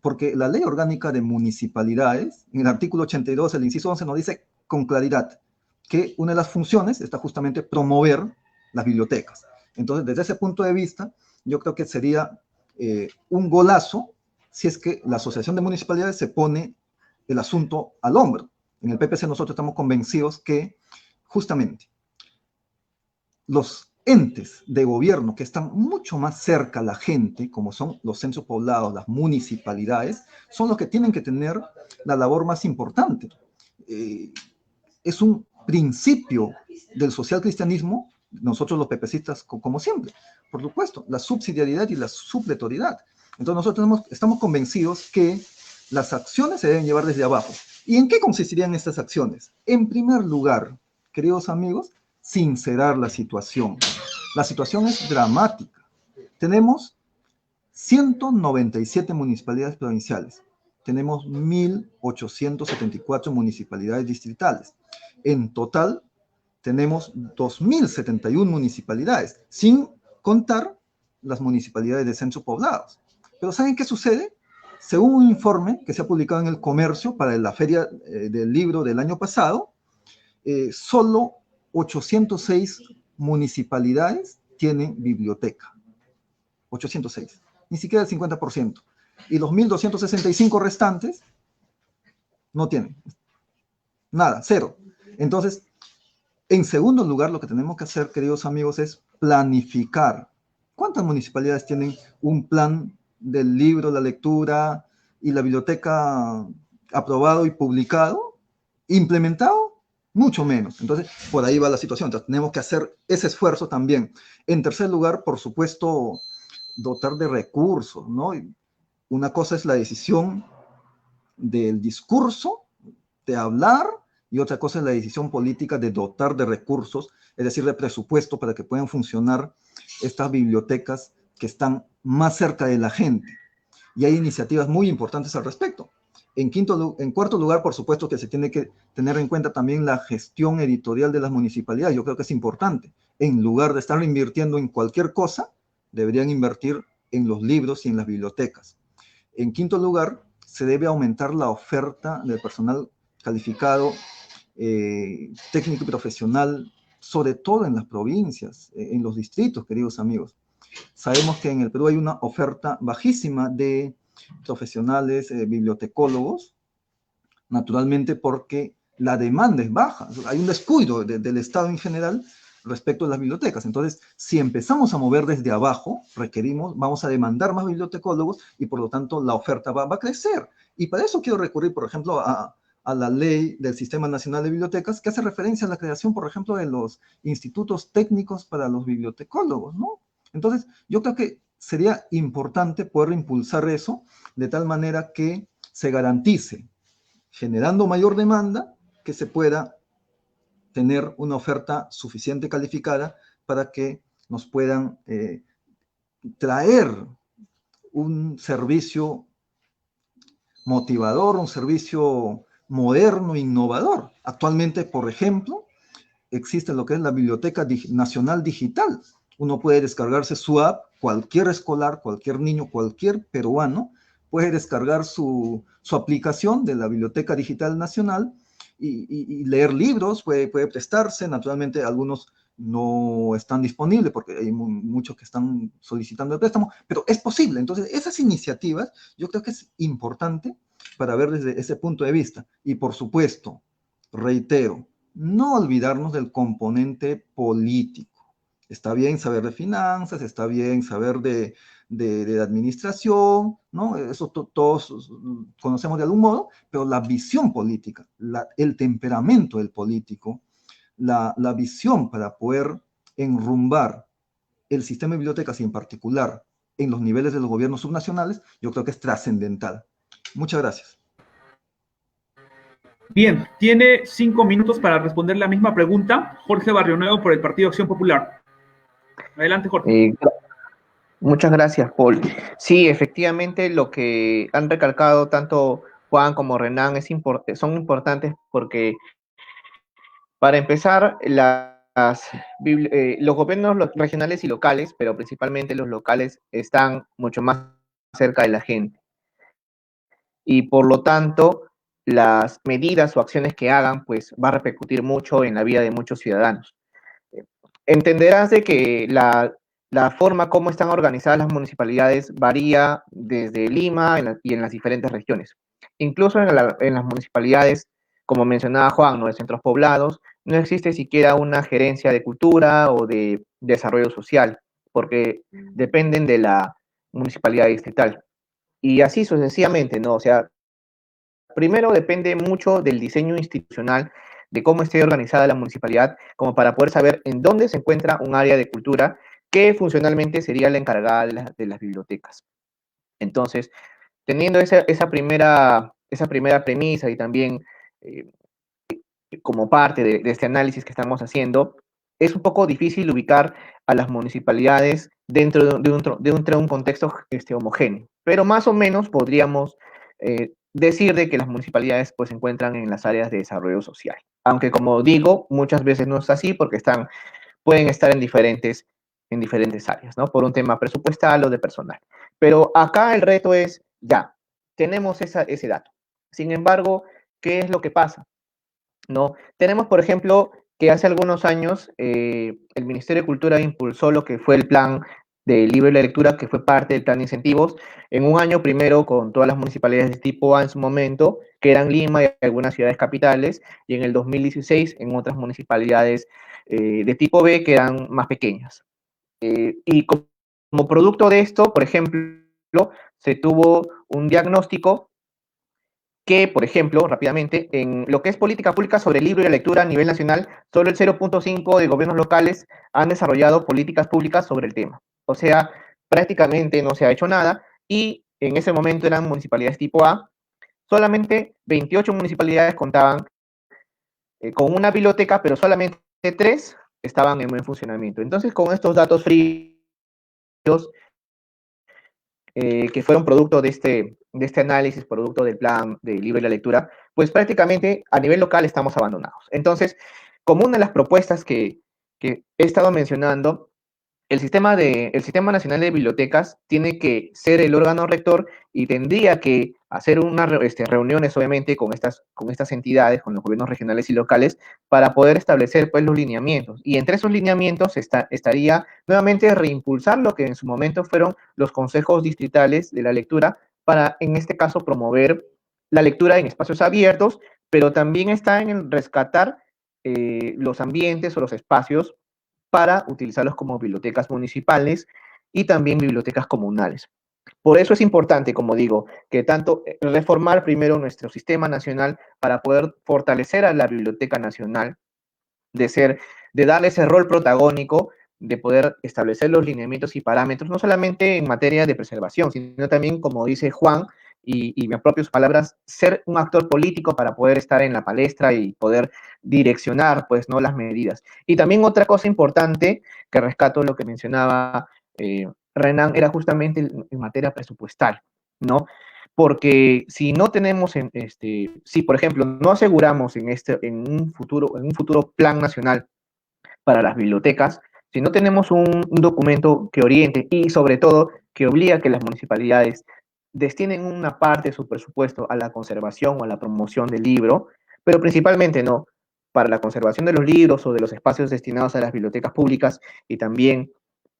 porque la Ley Orgánica de Municipalidades, en el artículo 82, el inciso 11, nos dice con claridad que una de las funciones está justamente promover las bibliotecas. Entonces, desde ese punto de vista, yo creo que sería un golazo si es que la Asociación de Municipalidades se pone el asunto al hombro. En el PPC nosotros estamos convencidos que justamente los entes de gobierno que están mucho más cerca a la gente, como son los centros poblados, las municipalidades, son los que tienen que tener la labor más importante. Es un principio del social cristianismo, nosotros los PPCistas, como siempre, por supuesto, la subsidiariedad y la supletoriedad. Entonces nosotros estamos convencidos que las acciones se deben llevar desde abajo. ¿Y en qué consistirían estas acciones? En primer lugar, queridos amigos, sincerar la situación. La situación es dramática. Tenemos 197 municipalidades provinciales. Tenemos 1.874 municipalidades distritales. En total, tenemos 2.071 municipalidades, sin contar las municipalidades de centros poblados. Pero ¿saben qué sucede? Según un informe que se ha publicado en El Comercio para la Feria del Libro del año pasado, solo 806 municipalidades tienen biblioteca. 806. Ni siquiera el 50%. Y los 1.265 restantes no tienen. Nada, cero. Entonces, en segundo lugar, lo que tenemos que hacer, queridos amigos, es planificar. ¿Cuántas municipalidades tienen un plan del libro, la lectura y la biblioteca aprobado y publicado? ¿Implementado? Mucho menos. Entonces, por ahí va la situación. Entonces, tenemos que hacer ese esfuerzo también. En tercer lugar, por supuesto, dotar de recursos, ¿no? Una cosa es la decisión del discurso, de hablar, y otra cosa es la decisión política de dotar de recursos, es decir, de presupuesto para que puedan funcionar estas bibliotecas que están más cerca de la gente. Y hay iniciativas muy importantes al respecto. En cuarto lugar, por supuesto que se tiene que tener en cuenta también la gestión editorial de las municipalidades. Yo creo que es importante. En lugar de estar invirtiendo en cualquier cosa, deberían invertir en los libros y en las bibliotecas. En quinto lugar, se debe aumentar la oferta de personal calificado, técnico y profesional, sobre todo en las provincias, en los distritos, queridos amigos. Sabemos que en el Perú hay una oferta bajísima de profesionales bibliotecólogos, naturalmente porque la demanda es baja. Hay un descuido del Estado en general respecto a las bibliotecas. Entonces, si empezamos a mover desde abajo, vamos a demandar más bibliotecólogos y por lo tanto la oferta va a crecer. Y para eso quiero recurrir, por ejemplo, a la ley del Sistema Nacional de Bibliotecas, que hace referencia a la creación, por ejemplo, de los institutos técnicos para los bibliotecólogos, ¿no? Entonces, yo creo que sería importante poder impulsar eso de tal manera que se garantice, generando mayor demanda, que se pueda tener una oferta suficiente calificada para que nos puedan traer un servicio motivador, un servicio moderno, innovador. Actualmente, por ejemplo, existe lo que es la Biblioteca Nacional Digital. Uno puede descargarse su app, cualquier escolar, cualquier niño, cualquier peruano puede descargar su aplicación de la Biblioteca Digital Nacional y leer libros, puede prestarse. Naturalmente, algunos no están disponibles porque hay muchos que están solicitando el préstamo, pero es posible. Entonces, esas iniciativas yo creo que es importante para ver desde ese punto de vista. Y por supuesto, reitero, no olvidarnos del componente político. Está bien saber de finanzas, está bien saber de administración, ¿no? Eso todos conocemos de algún modo, pero la visión política, el temperamento del político, la visión para poder enrumbar el sistema de bibliotecas y en particular en los niveles de los gobiernos subnacionales, yo creo que es trascendental. Muchas gracias. Bien, tiene 5 minutos para responder la misma pregunta Jorge Barrionuevo por el Partido Acción Popular. Adelante, Jorge. Muchas gracias, Paul. Sí, efectivamente, lo que han recalcado tanto Juan como Renan son importantes porque, para empezar, los gobiernos regionales y locales, pero principalmente los locales, están mucho más cerca de la gente. Y por lo tanto, las medidas o acciones que hagan, pues va a repercutir mucho en la vida de muchos ciudadanos. Entenderás de que la forma como están organizadas las municipalidades varía desde Lima y en las diferentes regiones. Incluso en las municipalidades, como mencionaba Juan, ¿no?, de centros poblados, no existe siquiera una gerencia de cultura o de desarrollo social, porque dependen de la municipalidad distrital. Y así sucesivamente, ¿no? O sea, primero depende mucho del diseño institucional, de cómo esté organizada la municipalidad, como para poder saber en dónde se encuentra un área de cultura que funcionalmente sería la encargada de las bibliotecas. Entonces, teniendo esa primera premisa y también como parte de este análisis que estamos haciendo, es un poco difícil ubicar a las municipalidades dentro de un contexto homogéneo, pero más o menos podríamos decir de que las municipalidades pues se encuentran en las áreas de desarrollo social. Aunque, como digo, muchas veces no es así porque pueden estar en diferentes áreas, ¿no? Por un tema presupuestal o de personal. Pero acá el reto es, ya, tenemos ese dato. Sin embargo, ¿qué es lo que pasa? ¿No? Tenemos, por ejemplo, que hace algunos años el Ministerio de Cultura impulsó lo que fue el plan de libro de lectura, que fue parte del plan de incentivos, en un año primero con todas las municipalidades de tipo A en su momento, que eran Lima y algunas ciudades capitales, y en el 2016 en otras municipalidades de tipo B, que eran más pequeñas. Y como producto de esto, por ejemplo, se tuvo un diagnóstico que, por ejemplo, rápidamente, en lo que es política pública sobre el libro y la lectura a nivel nacional, solo el 0.5 de gobiernos locales han desarrollado políticas públicas sobre el tema. O sea, prácticamente no se ha hecho nada, y en ese momento eran municipalidades tipo A, solamente 28 municipalidades contaban con una biblioteca, pero solamente 3 estaban en buen funcionamiento. Entonces, con estos datos fríos que fueron producto de este análisis, producto del plan del libro y la lectura, pues prácticamente a nivel local estamos abandonados. Entonces, como una de las propuestas que he estado mencionando, el Sistema Nacional de Bibliotecas tiene que ser el órgano rector y tendría que hacer unas reuniones, obviamente, con estas entidades, con los gobiernos regionales y locales, para poder establecer pues, los lineamientos. Y entre esos lineamientos estaría nuevamente reimpulsar lo que en su momento fueron los consejos distritales de la lectura, para, en este caso, promover la lectura en espacios abiertos, pero también está en el rescatar los ambientes o los espacios para utilizarlos como bibliotecas municipales y también bibliotecas comunales. Por eso es importante, como digo, que tanto reformar primero nuestro sistema nacional para poder fortalecer a la Biblioteca Nacional, de darle ese rol protagónico, de poder establecer los lineamientos y parámetros, no solamente en materia de preservación, sino también, como dice Juan, y me apropio sus palabras, ser un actor político para poder estar en la palestra y poder direccionar, pues, ¿no?, las medidas. Y también otra cosa importante que rescato lo que mencionaba Renan, era justamente en materia presupuestal, ¿no? Porque si no tenemos, si por ejemplo no aseguramos en un futuro plan nacional para las bibliotecas, si no tenemos un documento que oriente y sobre todo que obliga a que las municipalidades destinen una parte de su presupuesto a la conservación o a la promoción del libro, pero principalmente no para la conservación de los libros o de los espacios destinados a las bibliotecas públicas y también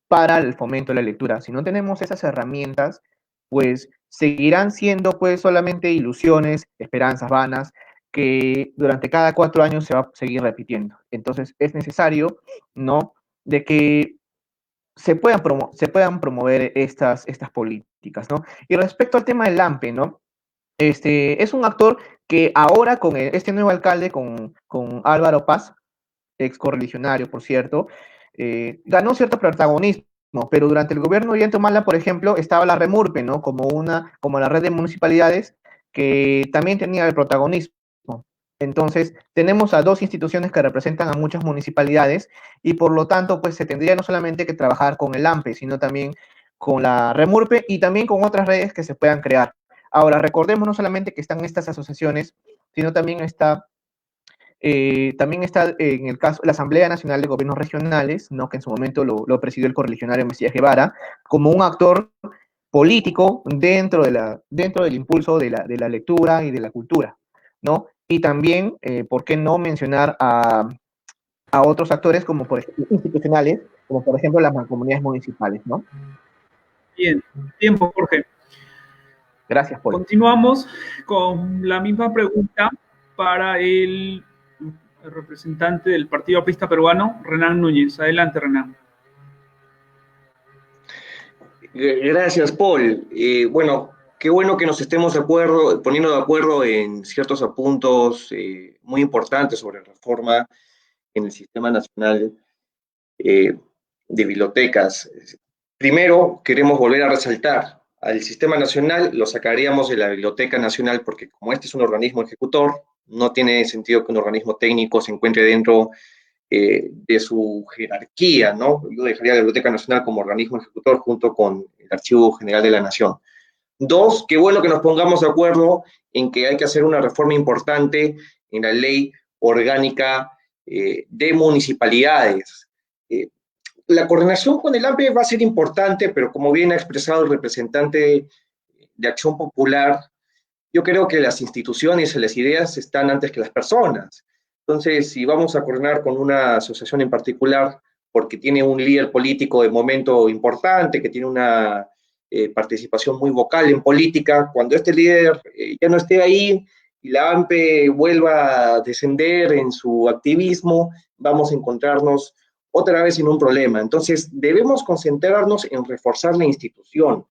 para el fomento de la lectura. Si no tenemos esas herramientas, pues seguirán siendo pues solamente ilusiones, esperanzas vanas, que durante cada 4 años se va a seguir repitiendo. Entonces es necesario, ¿no?, de que se puedan promover estas políticas, ¿no? Y respecto al tema del AMPE, ¿no? Es un actor que ahora con este nuevo alcalde, con Álvaro Paz, ex correligionario, por cierto, ganó cierto protagonismo, pero durante el gobierno de Ollanta, por ejemplo, estaba la Remurpe, ¿no? Como la red de municipalidades, que también tenía el protagonismo. Entonces, tenemos a 2 instituciones que representan a muchas municipalidades y por lo tanto, pues se tendría no solamente que trabajar con el AMPE, sino también con la Remurpe y también con otras redes que se puedan crear. Ahora, recordemos no solamente que están estas asociaciones, sino también está en el caso la Asamblea Nacional de Gobiernos Regionales, ¿no?, que en su momento lo presidió el correligionario Mesías Guevara, como un actor político dentro del impulso de la lectura y de la cultura, ¿no? Y también, ¿por qué no mencionar a otros actores como por ejemplo institucionales, como por ejemplo las mancomunidades municipales, ¿no? Bien, tiempo, Jorge. Gracias, Paul. Continuamos con la misma pregunta para el representante del Partido Aprista Peruano, Renan Núñez. Adelante, Renan. Gracias, Paul. Bueno, qué bueno que nos estemos poniendo de acuerdo en ciertos apuntos muy importantes sobre reforma en el Sistema Nacional de Bibliotecas. Primero, queremos volver a resaltar, al Sistema Nacional lo sacaríamos de la Biblioteca Nacional porque como este es un organismo ejecutor, no tiene sentido que un organismo técnico se encuentre dentro de su jerarquía, ¿no? Yo dejaría la Biblioteca Nacional como organismo ejecutor junto con el Archivo General de la Nación. 2, qué bueno que nos pongamos de acuerdo en que hay que hacer una reforma importante en la ley orgánica de municipalidades. La coordinación con el AMPE va a ser importante, pero como bien ha expresado el representante de Acción Popular, yo creo que las instituciones y las ideas están antes que las personas. Entonces, si vamos a coordinar con una asociación en particular, porque tiene un líder político de momento importante, que tiene una participación muy vocal en política, cuando este líder ya no esté ahí y la AMPE vuelva a descender en su activismo, vamos a encontrarnos otra vez en un problema. Entonces, debemos concentrarnos en reforzar la institución.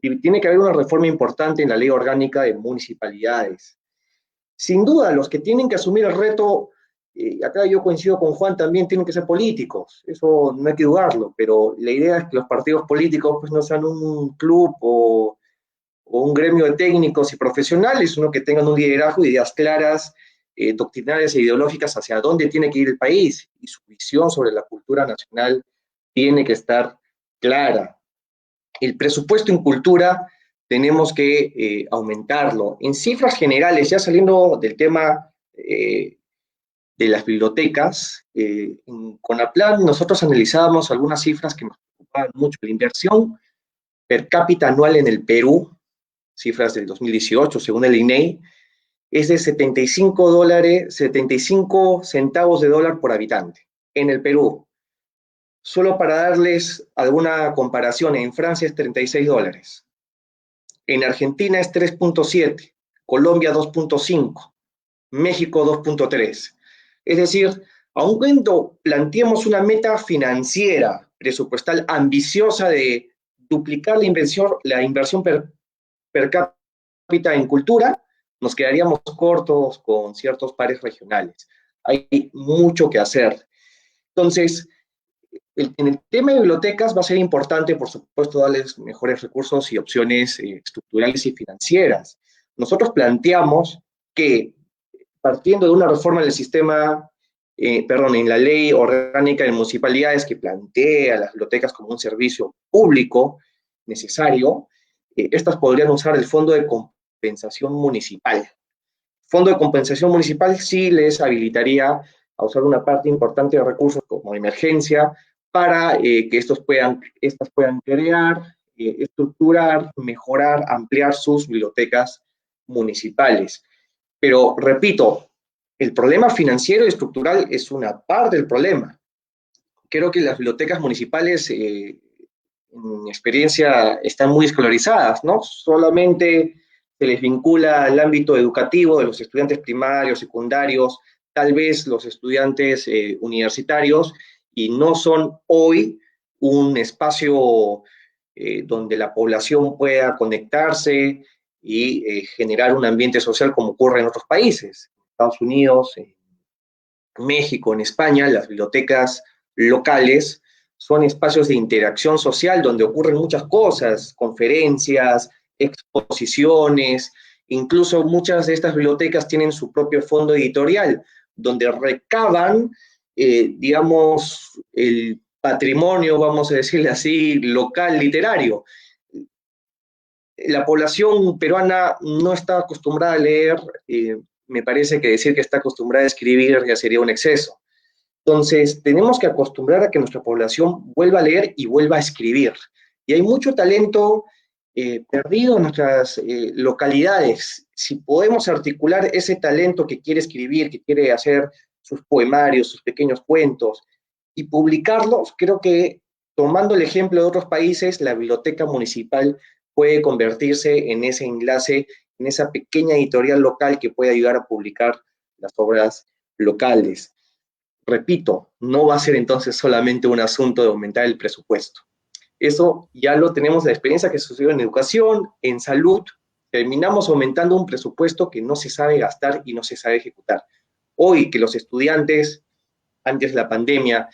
Y tiene que haber una reforma importante en la ley orgánica de municipalidades. Sin duda, los que tienen que asumir el reto, acá yo coincido con Juan, también tienen que ser políticos, eso no hay que dudarlo, pero la idea es que los partidos políticos pues, no sean un club o o un gremio de técnicos y profesionales, uno que tengan un liderazgo y ideas claras, doctrinarias e ideológicas hacia dónde tiene que ir el país, y su visión sobre la cultura nacional tiene que estar clara. El presupuesto en cultura tenemos que aumentarlo. En cifras generales, ya saliendo del tema de las bibliotecas, en Conaplan nosotros analizábamos algunas cifras que nos preocupaban mucho. La inversión per cápita anual en el Perú, cifras del 2018, según el INEI, es de 75 centavos de dólar por habitante en el Perú. Solo para darles alguna comparación, en Francia es 36 dólares, en Argentina es 3.7, Colombia 2.5, México 2.3. Es decir, aun cuando planteemos una meta financiera, presupuestal ambiciosa de duplicar la inversión per cápita en cultura, nos quedaríamos cortos con ciertos pares regionales. Hay mucho que hacer. Entonces, en el tema de bibliotecas va a ser importante, por supuesto, darles mejores recursos y opciones estructurales y financieras. Nosotros planteamos que, partiendo de una reforma del sistema, en la ley orgánica de municipalidades que plantea las bibliotecas como un servicio público necesario, estas podrían usar el Fondo de Compensación Municipal. Fondo de Compensación Municipal sí les habilitaría a usar una parte importante de recursos como emergencia para que estas puedan crear, estructurar, mejorar, ampliar sus bibliotecas municipales. Pero, repito, el problema financiero y estructural es una parte del problema. Creo que las bibliotecas municipales, en mi experiencia, están muy escolarizadas, ¿no? Solamente se les vincula al ámbito educativo de los estudiantes primarios, secundarios, tal vez los estudiantes universitarios, y no son hoy un espacio donde la población pueda conectarse y generar un ambiente social como ocurre en otros países. En Estados Unidos, en México, en España, las bibliotecas locales son espacios de interacción social donde ocurren muchas cosas, conferencias, exposiciones, incluso muchas de estas bibliotecas tienen su propio fondo editorial, donde recaban, digamos, el patrimonio, vamos a decirle así, local literario. La población peruana no está acostumbrada a leer, me parece que decir que está acostumbrada a escribir ya sería un exceso. Entonces, tenemos que acostumbrar a que nuestra población vuelva a leer y vuelva a escribir. Y hay mucho talento perdido en nuestras localidades. Si podemos articular ese talento que quiere escribir, que quiere hacer sus poemarios, sus pequeños cuentos, y publicarlos, creo que, tomando el ejemplo de otros países, la biblioteca municipal puede convertirse en ese enlace, en esa pequeña editorial local que puede ayudar a publicar las obras locales. Repito, no va a ser entonces solamente un asunto de aumentar el presupuesto. Eso ya lo tenemos de la experiencia que sucedió en educación, en salud. Terminamos aumentando un presupuesto que no se sabe gastar y no se sabe ejecutar. Hoy que los estudiantes, antes de la pandemia,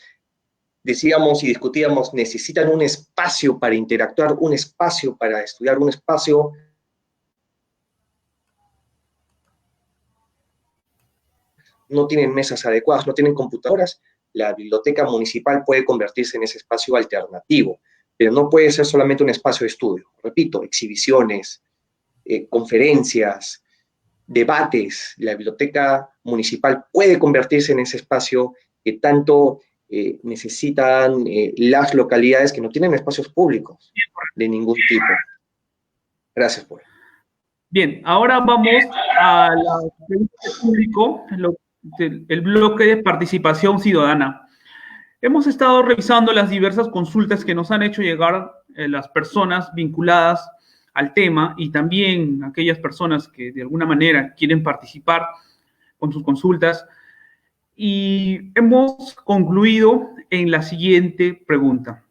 decíamos y discutíamos, necesitan un espacio para interactuar, un espacio para estudiar, un espacio no tienen mesas adecuadas, no tienen computadoras, la biblioteca municipal puede convertirse en ese espacio alternativo, pero no puede ser solamente un espacio de estudio. Repito, exhibiciones, conferencias, debates. La biblioteca municipal puede convertirse en ese espacio que tanto necesitan las localidades que no tienen espacios públicos de ningún tipo. Gracias, pues. Bien, ahora vamos a la pregunta del público, el bloque de participación ciudadana. Hemos estado revisando las diversas consultas que nos han hecho llegar las personas vinculadas al tema y también aquellas personas que de alguna manera quieren participar con sus consultas. Y hemos concluido en la siguiente pregunta.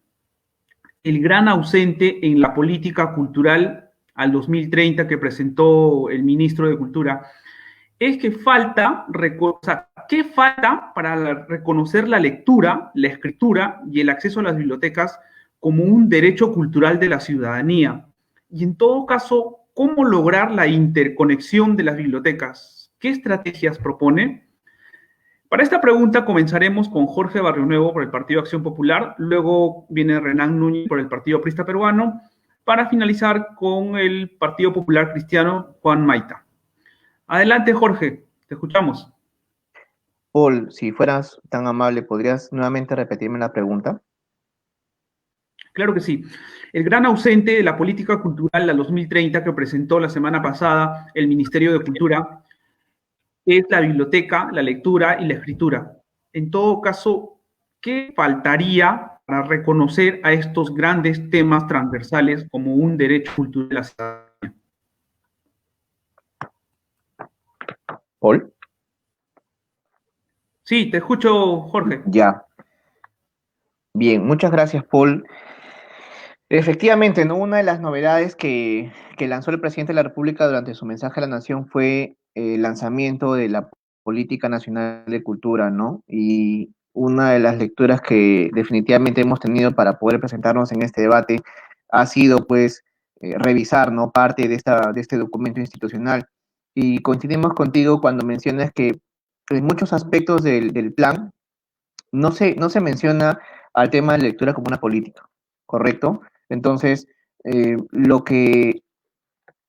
El gran ausente en la política cultural al 2030 que presentó el ministro de Cultura es que falta, o sea, ¿qué falta para reconocer la lectura, la escritura y el acceso a las bibliotecas como un derecho cultural de la ciudadanía? Y en todo caso, ¿Cómo lograr la interconexión de las bibliotecas? ¿Qué estrategias propone? Para esta pregunta comenzaremos con Jorge Barrionuevo por el Partido Acción Popular, luego viene Renan Núñez por el Partido Aprista Peruano, para finalizar con el Partido Popular Cristiano, Juan Maita. Adelante, Jorge, te escuchamos. Paul, si fueras tan amable, ¿podrías nuevamente repetirme la pregunta? Claro que sí. El gran ausente de la política cultural al 2030 que presentó la semana pasada el Ministerio de Cultura es la biblioteca, la lectura y la escritura. En todo caso, ¿qué faltaría para reconocer a estos grandes temas transversales como un derecho cultural de la ciudadanía? Paul. Sí, te escucho, Jorge. Ya. Bien, muchas gracias, Paul. Efectivamente, ¿no? Una de las novedades que lanzó el presidente de la República durante su mensaje a la nación fue el lanzamiento de la Política Nacional de Cultura, ¿no? Y una de las lecturas que definitivamente hemos tenido para poder presentarnos en este debate ha sido, pues, revisar, ¿no? Parte de este documento institucional. Y coincidimos contigo cuando mencionas que en muchos aspectos del plan no se menciona al tema de lectura como una política, ¿correcto? Entonces, lo que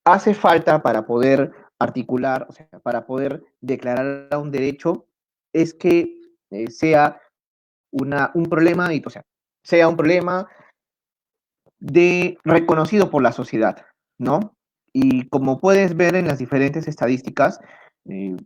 hace falta para poder articular, o sea, para poder declarar a un derecho, es que sea un problema, o sea, sea un problema reconocido por la sociedad, ¿no? Y como puedes ver en las diferentes estadísticas,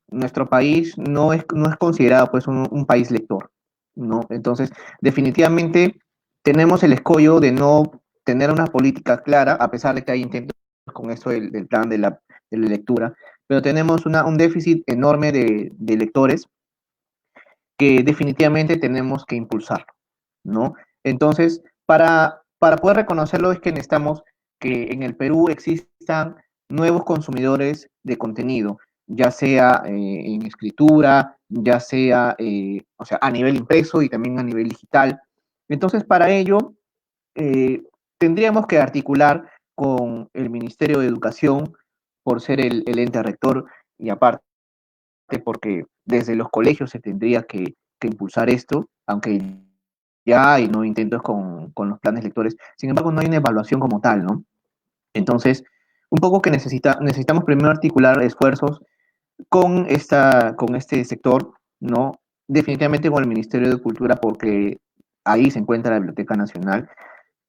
nuestro país no es considerado pues un país lector, ¿no? Entonces, definitivamente tenemos el escollo de no tener una política clara, a pesar de que hay intentos con esto del plan de la lectura, pero tenemos un déficit enorme de lectores que definitivamente tenemos que impulsar, ¿no? Entonces, para poder reconocerlo es que necesitamos que en el Perú existan nuevos consumidores de contenido, ya sea en escritura, ya sea, o sea, a nivel impreso y también a nivel digital. Entonces, para ello, eh, tendríamos que articular con el Ministerio de Educación por ser el ente rector y aparte porque desde los colegios se tendría que impulsar esto, aunque ya hay no intentos con los planes lectores, sin embargo no hay una evaluación como tal, ¿no? Entonces, un poco que necesitamos primero articular esfuerzos con este sector, ¿no? Definitivamente con el Ministerio de Cultura, porque ahí se encuentra la Biblioteca Nacional,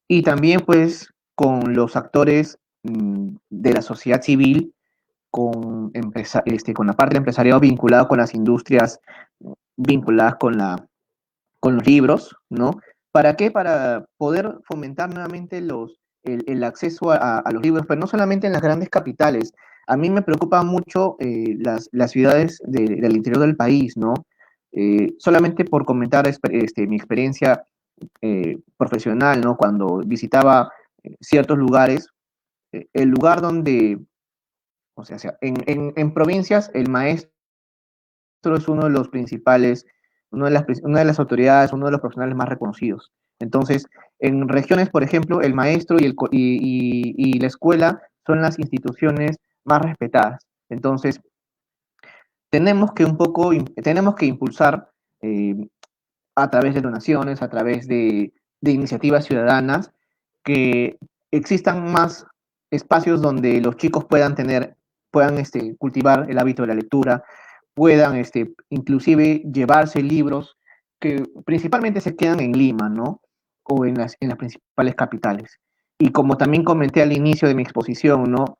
y también pues con los actores de la sociedad civil, con la parte del empresariado vinculado con las industrias, vinculadas con los libros, ¿no? ¿Para qué? Para poder fomentar nuevamente el acceso a los libros, pero no solamente en las grandes capitales. A mí me preocupan mucho las ciudades del interior del país, ¿no? Solamente por comentar mi experiencia profesional, ¿no? Cuando visitaba ciertos lugares, el lugar donde, o sea, en provincias, el maestro es uno de los principales, una de las autoridades, uno de los profesionales más reconocidos. Entonces, en regiones, por ejemplo, el maestro y la escuela son las instituciones más respetadas. Entonces, tenemos que impulsar a través de donaciones, a través de iniciativas ciudadanas, que existan más espacios donde los chicos puedan cultivar el hábito de la lectura, puedan inclusive llevarse libros que principalmente se quedan en Lima, ¿no? O en las principales capitales. Y como también comenté al inicio de mi exposición, ¿no?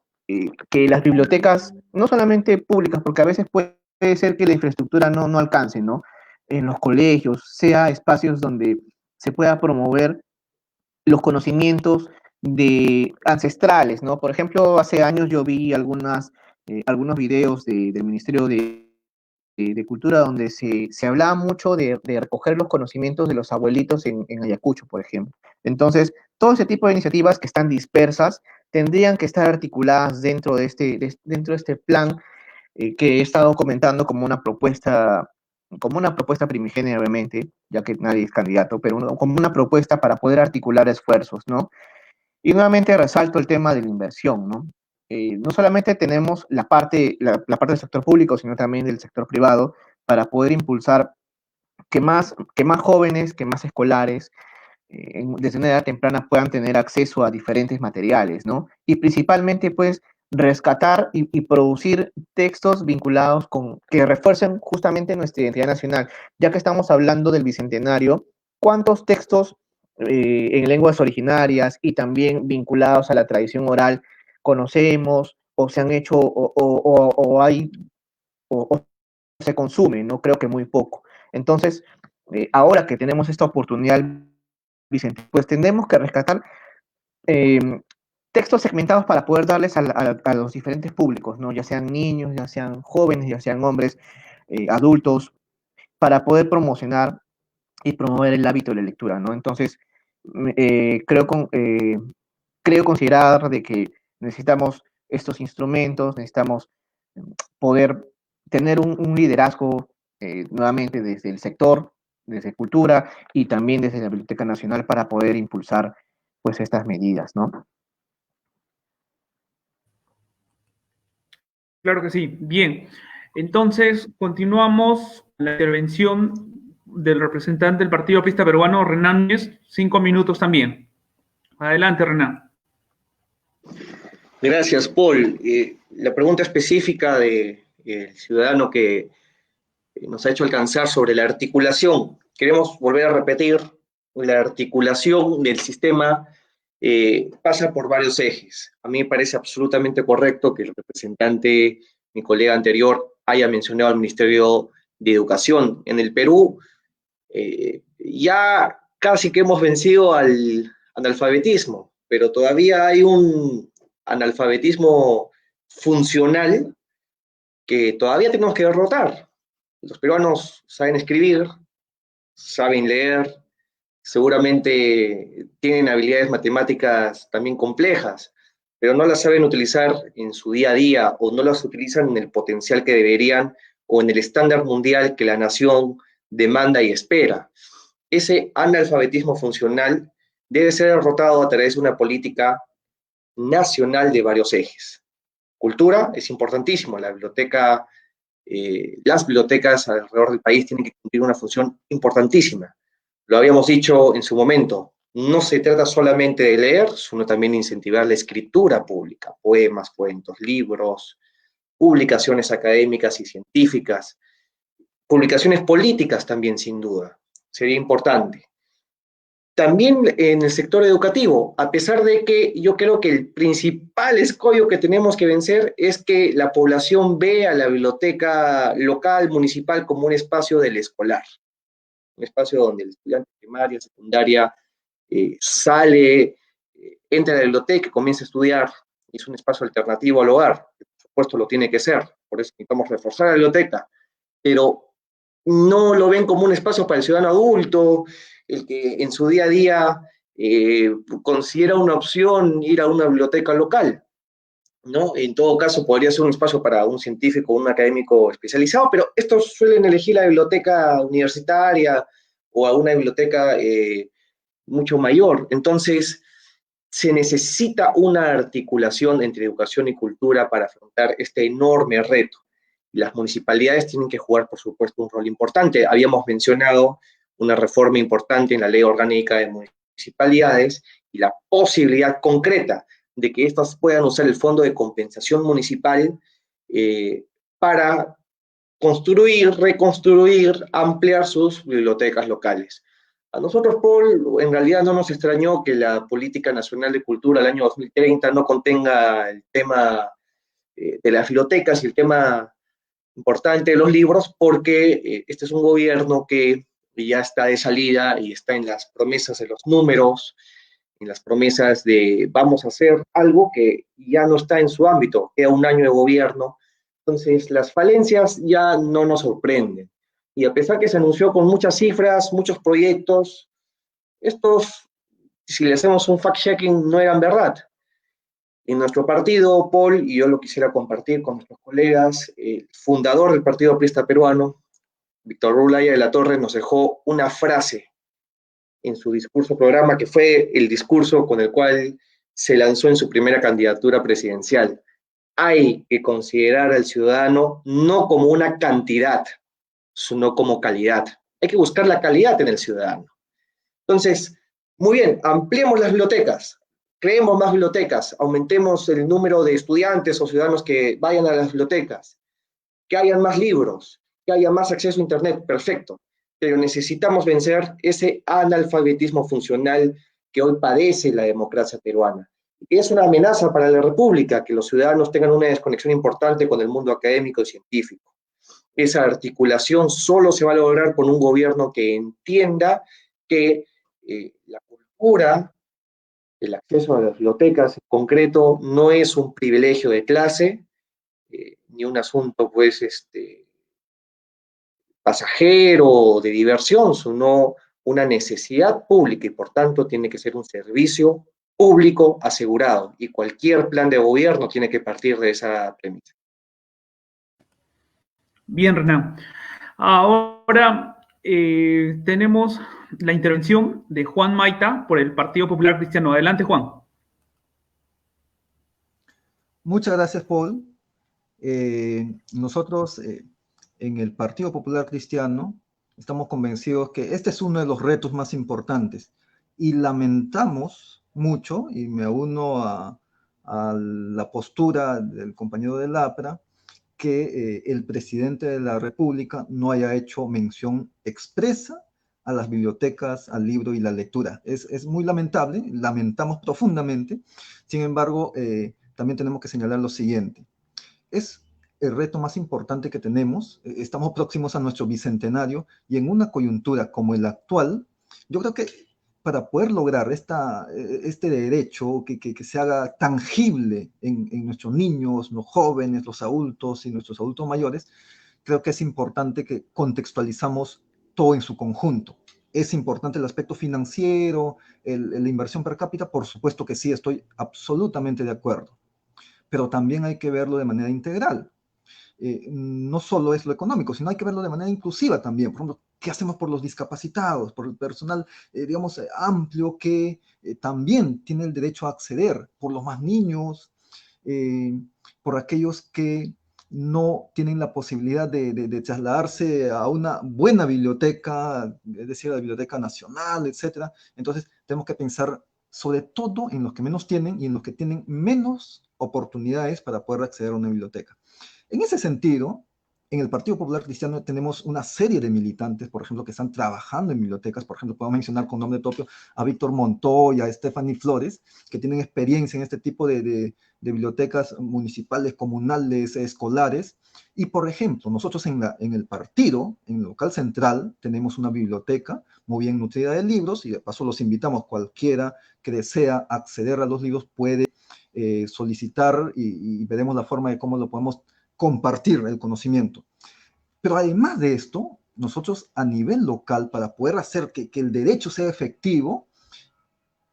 Que las bibliotecas, no solamente públicas, porque a veces puede ser que la infraestructura no alcance, ¿no? En los colegios, sea espacios donde se pueda promover los conocimientos ancestrales, ¿no? Por ejemplo, hace años yo vi algunos videos del Ministerio de Cultura donde se hablaba mucho de recoger los conocimientos de los abuelitos en Ayacucho, por ejemplo. Entonces, todo ese tipo de iniciativas que están dispersas tendrían que estar articuladas dentro de este plan que he estado comentando como una propuesta primigenia, obviamente, ya que nadie es candidato, pero como una propuesta para poder articular esfuerzos, ¿no? Y nuevamente resalto el tema de la inversión, ¿no? no solamente tenemos la parte del sector público, sino también del sector privado, para poder impulsar que más jóvenes, que más escolares, desde una edad temprana puedan tener acceso a diferentes materiales, ¿no? Y principalmente, pues, rescatar y producir textos vinculados que refuercen justamente nuestra identidad nacional. Ya que estamos hablando del Bicentenario, ¿cuántos textos en lenguas originarias y también vinculados a la tradición oral conocemos o se han hecho o se consume? No creo que muy poco. Entonces, ahora que tenemos esta oportunidad, Vicente, pues tenemos que rescatar eh, textos segmentados para poder darles a los diferentes públicos, ¿no? Ya sean niños, ya sean jóvenes, ya sean hombres, adultos, para poder promocionar y promover el hábito de la lectura, ¿no? Entonces, creo considerar de que necesitamos estos instrumentos, necesitamos poder tener un liderazgo nuevamente desde el sector, desde cultura y también desde la Biblioteca Nacional para poder impulsar pues estas medidas, ¿no? Claro que sí. Bien. Entonces, continuamos la intervención del representante del Partido Aprista Peruano, Renan Núñez, 5 minutos también. Adelante, Renan. Gracias, Paul. La pregunta específica del ciudadano que nos ha hecho alcanzar sobre la articulación. Queremos volver a repetir, la articulación del sistema pasa por varios ejes. A mí me parece absolutamente correcto que el representante, mi colega anterior, haya mencionado al Ministerio de Educación. En el Perú ya casi que hemos vencido al analfabetismo, pero todavía hay un analfabetismo funcional que todavía tenemos que derrotar. Los peruanos saben escribir, saben leer, seguramente tienen habilidades matemáticas también complejas, pero no las saben utilizar en su día a día o no las utilizan en el potencial que deberían o en el estándar mundial que la nación demanda y espera. Ese analfabetismo funcional debe ser derrotado a través de una política nacional de varios ejes. Cultura es importantísimo, las bibliotecas alrededor del país tienen que cumplir una función importantísima. Lo habíamos dicho en su momento, no se trata solamente de leer, sino también de incentivar la escritura pública, poemas, cuentos, libros, publicaciones académicas y científicas, publicaciones políticas también, sin duda, sería importante. También en el sector educativo, a pesar de que yo creo que el principal escollo que tenemos que vencer es que la población ve a la biblioteca local, municipal, como un espacio del escolar, un espacio donde el estudiante de primaria, secundaria, sale, entra a la biblioteca, comienza a estudiar, es un espacio alternativo al hogar, por supuesto lo tiene que ser, por eso necesitamos reforzar la biblioteca, pero no lo ven como un espacio para el ciudadano adulto, el que en su día a día considera una opción ir a una biblioteca local, ¿no? En todo caso, podría ser un espacio para un científico o un académico especializado, pero estos suelen elegir la biblioteca universitaria o a una biblioteca mucho mayor. Entonces, se necesita una articulación entre educación y cultura para afrontar este enorme reto. Las municipalidades tienen que jugar, por supuesto, un rol importante. Habíamos mencionado una reforma importante en la Ley Orgánica de Municipalidades y la posibilidad concreta de que éstas puedan usar el Fondo de Compensación Municipal para construir, reconstruir, ampliar sus bibliotecas locales. A nosotros, Paul, en realidad no nos extrañó que la Política Nacional de Cultura del año 2030 no contenga el tema de las bibliotecas y el tema importante de los libros, porque este es un gobierno que ya está de salida y está en las promesas de los números, en las promesas de vamos a hacer algo que ya no está en su ámbito, queda un año de gobierno, entonces las falencias ya no nos sorprenden. Y a pesar que se anunció con muchas cifras, muchos proyectos, estos, si le hacemos un fact-checking, no eran verdad. En nuestro partido, Paul, y yo lo quisiera compartir con nuestros colegas, el fundador del Partido Aprista Peruano, Víctor Rulaya de la Torre, nos dejó una frase en su discurso programa, que fue el discurso con el cual se lanzó en su primera candidatura presidencial. hay que considerar al ciudadano no como una cantidad, sino como calidad. Hay que buscar la calidad en el ciudadano. Entonces, muy bien, ampliemos las bibliotecas, creemos más bibliotecas, aumentemos el número de estudiantes o ciudadanos que vayan a las bibliotecas, que hayan más libros, que haya más acceso a Internet, perfecto. Pero necesitamos vencer ese analfabetismo funcional que hoy padece la democracia peruana. Es una amenaza para la República que los ciudadanos tengan una desconexión importante con el mundo académico y científico. Esa articulación solo se va a lograr con un gobierno que entienda que la cultura, el acceso a las bibliotecas en concreto, no es un privilegio de clase, ni un asunto, pues, pasajero de diversión, sino una necesidad pública y por tanto tiene que ser un servicio público asegurado y cualquier plan de gobierno tiene que partir de esa premisa. Bien, Renan. Ahora tenemos la intervención de Juan Maita por el Partido Popular Cristiano. Adelante, Juan. Muchas gracias, Paul. Nosotros en el Partido Popular Cristiano estamos convencidos que este es uno de los retos más importantes y lamentamos mucho, y me uno a la postura del compañero de Lapra, que el presidente de la República no haya hecho mención expresa a las bibliotecas, al libro y la lectura. Es muy lamentable, lamentamos profundamente. Sin embargo, también tenemos que señalar lo siguiente. Es el reto más importante que tenemos. Estamos próximos a nuestro bicentenario y en una coyuntura como el actual, yo creo que para poder lograr este derecho que se haga tangible en nuestros niños, los jóvenes, los adultos y nuestros adultos mayores, creo que es importante que contextualizamos todo en su conjunto. ¿Es importante el aspecto financiero, la inversión per cápita? Por supuesto que sí, estoy absolutamente de acuerdo. Pero también hay que verlo de manera integral. No solo es lo económico, sino hay que verlo de manera inclusiva también. Por ejemplo, ¿qué hacemos por los discapacitados, por el personal, digamos, amplio que también tiene el derecho a acceder, por los más niños, por aquellos que no tienen la posibilidad de trasladarse a una buena biblioteca, es decir, a la Biblioteca Nacional, etcétera? Entonces, tenemos que pensar sobre todo en los que menos tienen y en los que tienen menos oportunidades para poder acceder a una biblioteca. En ese sentido, en el Partido Popular Cristiano tenemos una serie de militantes, por ejemplo, que están trabajando en bibliotecas. Por ejemplo, puedo mencionar con nombre propio a Víctor Montoya, a Stephanie Flores, que tienen experiencia en este tipo de bibliotecas municipales, comunales, escolares. Y, por ejemplo, nosotros en el partido, en el local central, tenemos una biblioteca muy bien nutrida de libros y de paso los invitamos, cualquiera que desea acceder a los libros puede solicitar y veremos la forma de cómo lo podemos compartir el conocimiento. Pero además de esto, nosotros a nivel local, para poder hacer que el derecho sea efectivo,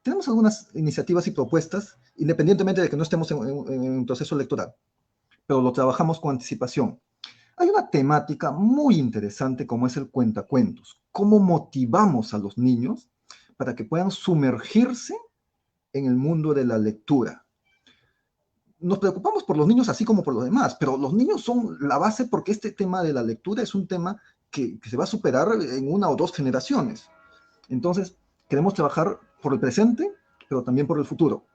tenemos algunas iniciativas y propuestas, independientemente de que no estemos en un proceso electoral, pero lo trabajamos con anticipación. Hay una temática muy interesante como es el cuentacuentos. ¿Cómo motivamos a los niños para que puedan sumergirse en el mundo de la lectura? Nos preocupamos por los niños así como por los demás, pero los niños son la base porque este tema de la lectura es un tema que se va a superar en 1 o 2 generaciones. Entonces, queremos trabajar por el presente, pero también por el futuro.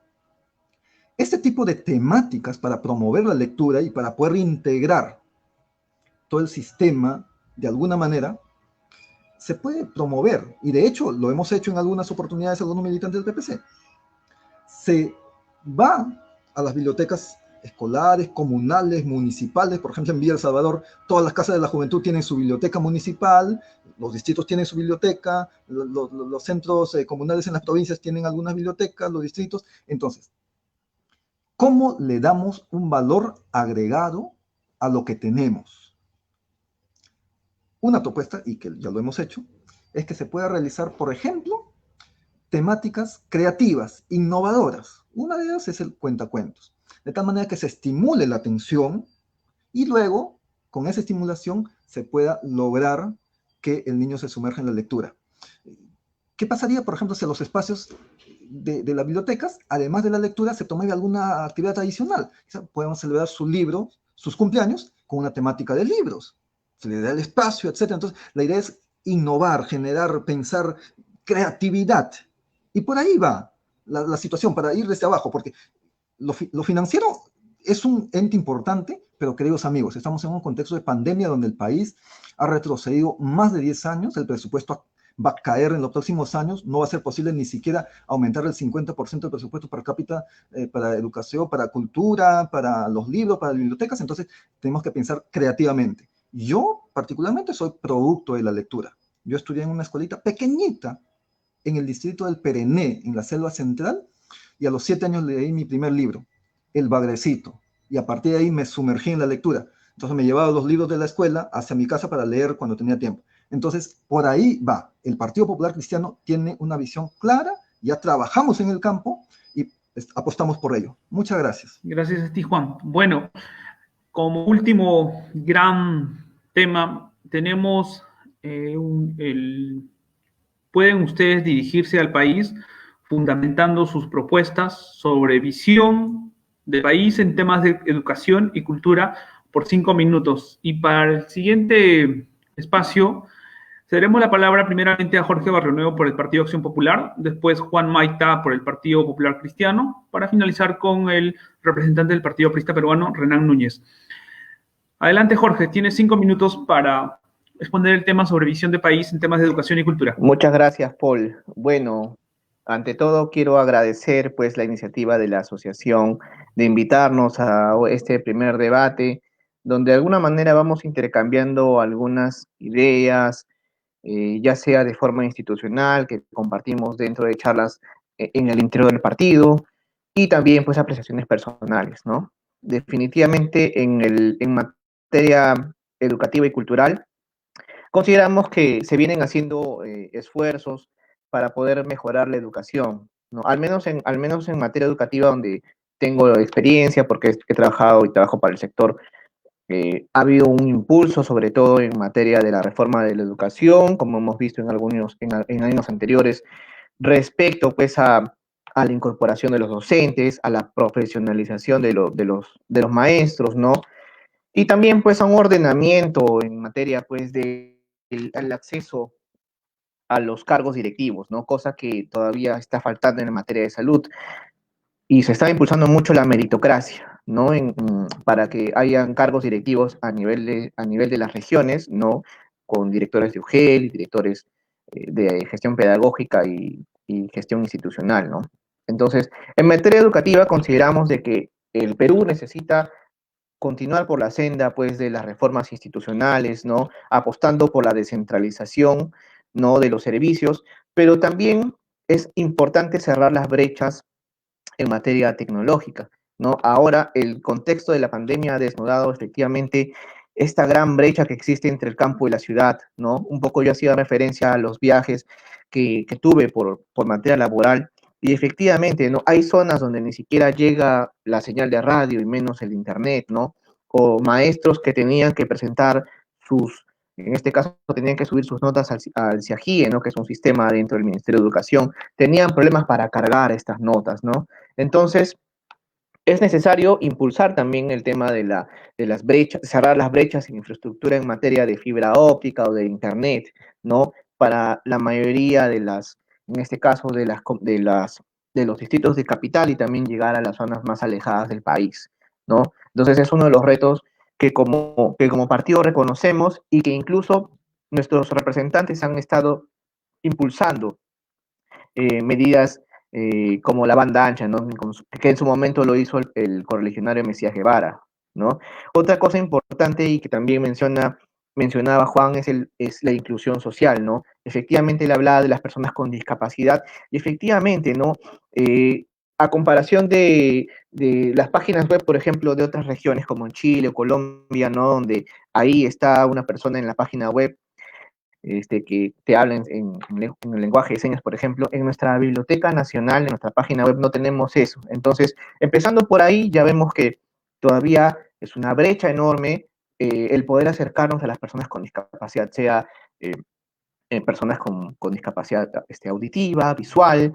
Este tipo de temáticas para promover la lectura y para poder integrar todo el sistema de alguna manera, se puede promover, y de hecho lo hemos hecho en algunas oportunidades algunos militantes del PPC. Se va a las bibliotecas escolares, comunales, municipales. Por ejemplo, en Villa El Salvador, todas las casas de la juventud tienen su biblioteca municipal, los distritos tienen su biblioteca, los centros comunales en las provincias tienen algunas bibliotecas, los distritos. Entonces, ¿cómo le damos un valor agregado a lo que tenemos? Una propuesta, y que ya lo hemos hecho, es que se pueda realizar, por ejemplo, temáticas creativas, innovadoras. Una de ellas es el cuentacuentos, de tal manera que se estimule la atención y luego, con esa estimulación, se pueda lograr que el niño se sumerja en la lectura. ¿Qué pasaría, por ejemplo, si a los espacios de las bibliotecas, además de la lectura, se promueve alguna actividad adicional. O sea, podemos celebrar su libro, sus cumpleaños, con una temática de libros. Se le da el espacio, etcétera. Entonces, la idea es innovar, generar, pensar, creatividad. Y por ahí va la situación, para ir desde abajo, porque lo financiero es un ente importante, pero queridos amigos, estamos en un contexto de pandemia donde el país ha retrocedido más de 10 años, el presupuesto va a caer en los próximos años, no va a ser posible ni siquiera aumentar el 50% del presupuesto per cápita para educación, para cultura, para los libros, para las bibliotecas, entonces tenemos que pensar creativamente. Yo particularmente soy producto de la lectura. Yo estudié en una escuelita pequeñita en el distrito del Perené, en la selva central, y a los 7 años leí mi primer libro, El Bagrecito, y a partir de ahí me sumergí en la lectura. Entonces me llevaba los libros de la escuela hacia mi casa para leer cuando tenía tiempo. Entonces, por ahí va. El Partido Popular Cristiano tiene una visión clara, ya trabajamos en el campo y apostamos por ello. Muchas gracias. Gracias a ti, Juan. Bueno, como último gran tema, tenemos pueden ustedes dirigirse al país fundamentando sus propuestas sobre visión de país en temas de educación y cultura por 5 minutos. Y para el siguiente espacio, cederemos la palabra primeramente a Jorge Barrionuevo por el Partido Acción Popular, después Juan Maita por el Partido Popular Cristiano, para finalizar con el representante del Partido Aprista Peruano, Renan Núñez. Adelante, Jorge, tienes 5 minutos para exponer el tema sobre visión de país en temas de educación y cultura. Muchas gracias, Paul. Bueno, ante todo quiero agradecer pues la iniciativa de la asociación de invitarnos a este primer debate, donde de alguna manera vamos intercambiando algunas ideas, ya sea de forma institucional, que compartimos dentro de charlas en el interior del partido, y también pues apreciaciones personales, ¿no? Definitivamente en materia educativa y cultural, consideramos que se vienen haciendo esfuerzos para poder mejorar la educación, ¿no? Al menos en materia educativa, donde tengo experiencia, porque he trabajado y trabajo para el sector, ha habido un impulso, sobre todo en materia de la reforma de la educación, como hemos visto en años anteriores, respecto pues a la incorporación de los docentes, a la profesionalización de los maestros, ¿no? Y también pues a un ordenamiento en materia pues el acceso a los cargos directivos, ¿no? Cosa que todavía está faltando en materia de salud. Y se está impulsando mucho la meritocracia, ¿no? Para que hayan cargos directivos a nivel de las regiones, ¿no? Con directores de UGEL, directores de gestión pedagógica y gestión institucional, ¿no? Entonces, en materia educativa consideramos de que el Perú necesita continuar por la senda, pues, de las reformas institucionales, ¿no? Apostando por la descentralización, ¿no? De los servicios, pero también es importante cerrar las brechas en materia tecnológica, ¿no? Ahora el contexto de la pandemia ha desnudado efectivamente esta gran brecha que existe entre el campo y la ciudad, ¿no? Un poco yo hacía referencia a los viajes que tuve por materia laboral, y efectivamente, ¿no? Hay zonas donde ni siquiera llega la señal de radio y menos el internet, ¿no? O maestros que tenían que presentar en este caso tenían que subir sus notas al CIAGIE, ¿no? Que es un sistema dentro del Ministerio de Educación, tenían problemas para cargar estas notas, ¿no? Entonces, es necesario impulsar también el tema de las brechas, cerrar las brechas en infraestructura en materia de fibra óptica o de internet, ¿no? Para la mayoría en este caso, de los distritos de capital, y también llegar a las zonas más alejadas del país, ¿no? Entonces es uno de los retos que como partido reconocemos, y que incluso nuestros representantes han estado impulsando medidas como la banda ancha, ¿no? Que en su momento lo hizo el correligionario Mesías Guevara, ¿no? Otra cosa importante y que también mencionaba Juan es la inclusión social, ¿no? Efectivamente, él hablaba de las personas con discapacidad, y efectivamente, ¿no? A comparación de las páginas web, por ejemplo, de otras regiones como en Chile o Colombia, ¿no? Donde ahí está una persona en la página web que te hablen en el lenguaje de señas, por ejemplo. En nuestra Biblioteca Nacional, en nuestra página web, no tenemos eso. Entonces, empezando por ahí, ya vemos que todavía es una brecha enorme el poder acercarnos a las personas con discapacidad, sea personas con discapacidad auditiva, visual,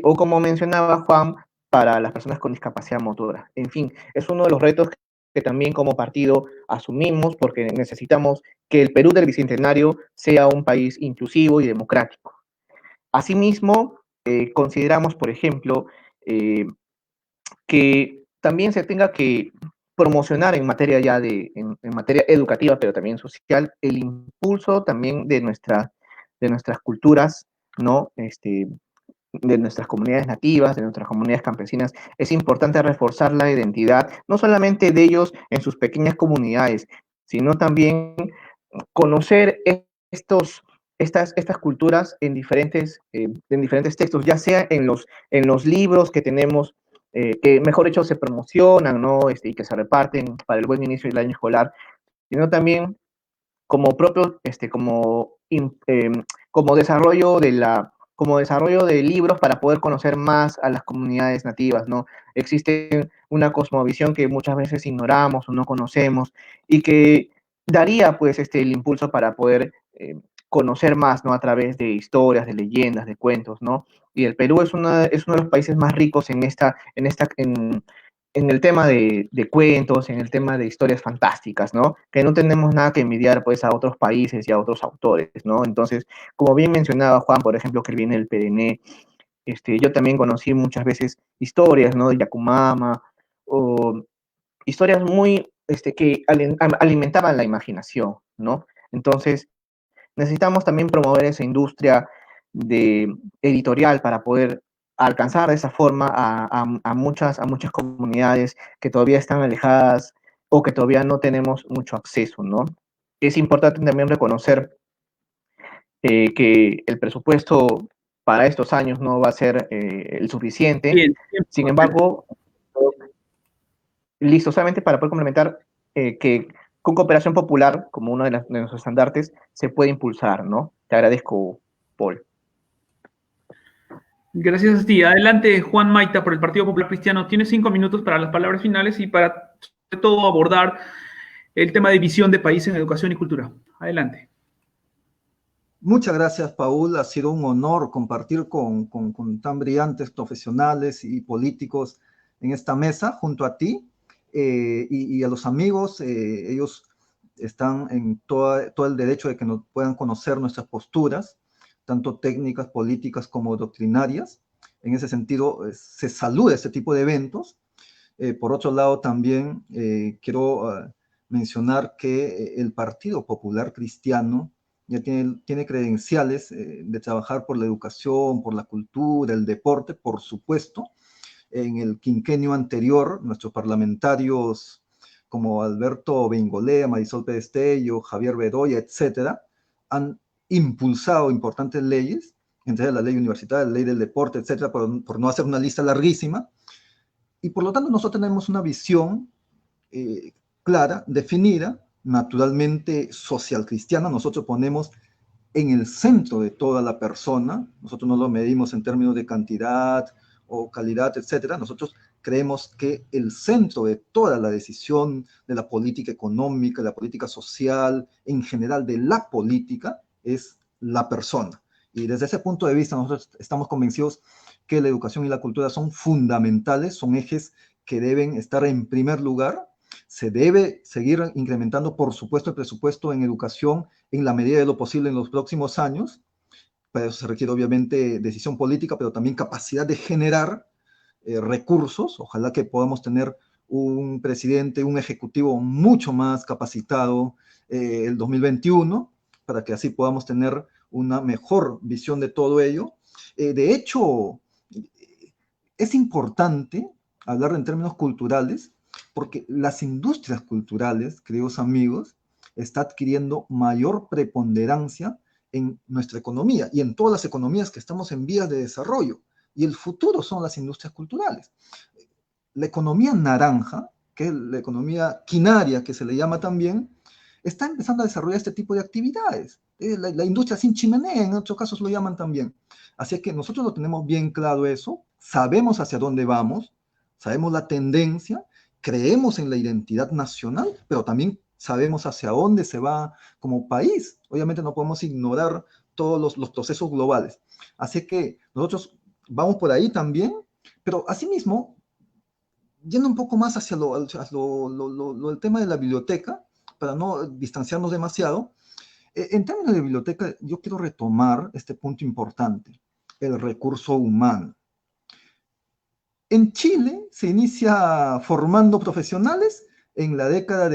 o como mencionaba Juan, para las personas con discapacidad motora. En fin, es uno de los retos que también como partido asumimos porque necesitamos que el Perú del Bicentenario sea un país inclusivo y democrático. Asimismo, consideramos, por ejemplo, que también se tenga que promocionar en materia ya en materia educativa, pero también social, el impulso también de nuestras culturas, ¿no? De nuestras comunidades nativas, de nuestras comunidades campesinas. Es importante reforzar la identidad, no solamente de ellos en sus pequeñas comunidades, sino también conocer estas culturas en diferentes textos, ya sea en los libros que tenemos, que mejor dicho se promocionan, ¿no? Y que se reparten para el buen inicio del año escolar, sino también como propio, como desarrollo como desarrollo de libros para poder conocer más a las comunidades nativas, ¿no? Existe una cosmovisión que muchas veces ignoramos o no conocemos y que daría, pues, el impulso para poder conocer más, ¿no? A través de historias, de leyendas, de cuentos, ¿no? Y el Perú es uno de los países más ricos en el tema de cuentos, en el tema de historias fantásticas, ¿no? Que no tenemos nada que envidiar, pues, a otros países y a otros autores, ¿no? Entonces, como bien mencionaba Juan, por ejemplo, que viene el Perené, yo también conocí muchas veces historias, ¿no? De Yacumama, o historias muy, que alimentaban la imaginación, ¿no? Entonces, necesitamos también promover esa industria editorial para poder alcanzar de esa forma a muchas comunidades que todavía están alejadas o que todavía no tenemos mucho acceso, ¿no? Es importante también reconocer que el presupuesto para estos años no va a ser el suficiente. Bien, Sin embargo, listo, solamente para poder complementar que con cooperación popular, como uno de nuestros estandartes, se puede impulsar, ¿no? Te agradezco, Paul. gracias a ti. Adelante, Juan Maita, por el Partido Popular Cristiano. Tienes 5 minutos para las palabras finales y para, sobre todo, abordar el tema de visión de país en educación y cultura. Adelante. Muchas gracias, Paul. Ha sido un honor compartir con tan brillantes profesionales y políticos en esta mesa junto a ti y a los amigos. Ellos están en todo el derecho de que nos puedan conocer nuestras posturas, tanto técnicas, políticas como doctrinarias. En ese sentido, se saluda este tipo de eventos. Por otro lado, también quiero mencionar que el Partido Popular Cristiano ya tiene credenciales de trabajar por la educación, por la cultura, el deporte, por supuesto. En el quinquenio anterior, nuestros parlamentarios como Alberto Bengolea, Marisol Pedestello, Javier Bedoya, etcétera, han impulsado importantes leyes, entre la ley universitaria, la ley del deporte, etcétera, por no hacer una lista larguísima. Y por lo tanto nosotros tenemos una visión clara, definida, naturalmente social cristiana. Nosotros ponemos en el centro de toda la persona, nosotros no lo medimos en términos de cantidad o calidad, etcétera. Nosotros creemos que el centro de toda la decisión de la política económica, de la política social, en general de la política, es la persona. Y desde ese punto de vista nosotros estamos convencidos que la educación y la cultura son fundamentales, son ejes que deben estar en primer lugar. Se debe seguir incrementando, por supuesto, el presupuesto en educación en la medida de lo posible en los próximos años. Para eso se requiere, obviamente, decisión política, pero también capacidad de generar recursos. Ojalá que podamos tener un presidente, un ejecutivo mucho más capacitado el 2021, para que así podamos tener una mejor visión de todo ello. De hecho, es importante hablar en términos culturales, porque las industrias culturales, queridos amigos, está adquiriendo mayor preponderancia en nuestra economía y en todas las economías que estamos en vías de desarrollo. Y el futuro son las industrias culturales. La economía naranja, que es la economía quinaria, que se le llama también, está empezando a desarrollar este tipo de actividades. La industria sin chimenea, en otros casos lo llaman también. Así que nosotros lo tenemos bien claro eso, sabemos hacia dónde vamos, sabemos la tendencia, creemos en la identidad nacional, pero también sabemos hacia dónde se va como país. Obviamente no podemos ignorar todos los procesos globales. Así que nosotros vamos por ahí también, pero asimismo, yendo un poco más hacia el tema de la biblioteca, para no distanciarnos demasiado, en términos de biblioteca, yo quiero retomar este punto importante, el recurso humano. En Chile se inicia formando profesionales en la década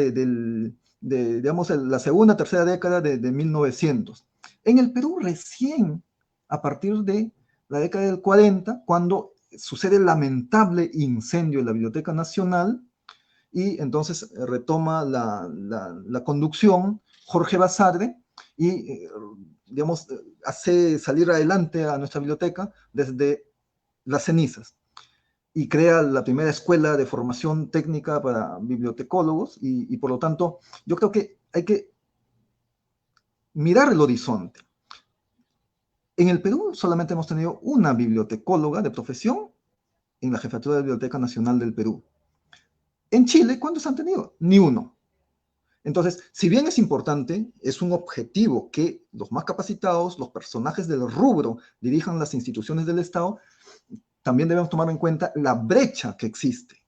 digamos, la segunda, tercera década de 1900. En el Perú recién, a partir de la década del 40, cuando sucede el lamentable incendio en la Biblioteca Nacional, y entonces retoma la conducción Jorge Basadre y, digamos, hace salir adelante a nuestra biblioteca desde las cenizas y crea la primera escuela de formación técnica para bibliotecólogos y por lo tanto yo creo que hay que mirar el horizonte. En el Perú solamente hemos tenido una bibliotecóloga de profesión en la Jefatura de la Biblioteca Nacional del Perú. En Chile, ¿cuántos han tenido? Ni uno. Entonces, si bien es importante, es un objetivo que los más capacitados, los personajes del rubro, dirijan las instituciones del Estado, también debemos tomar en cuenta la brecha que existe.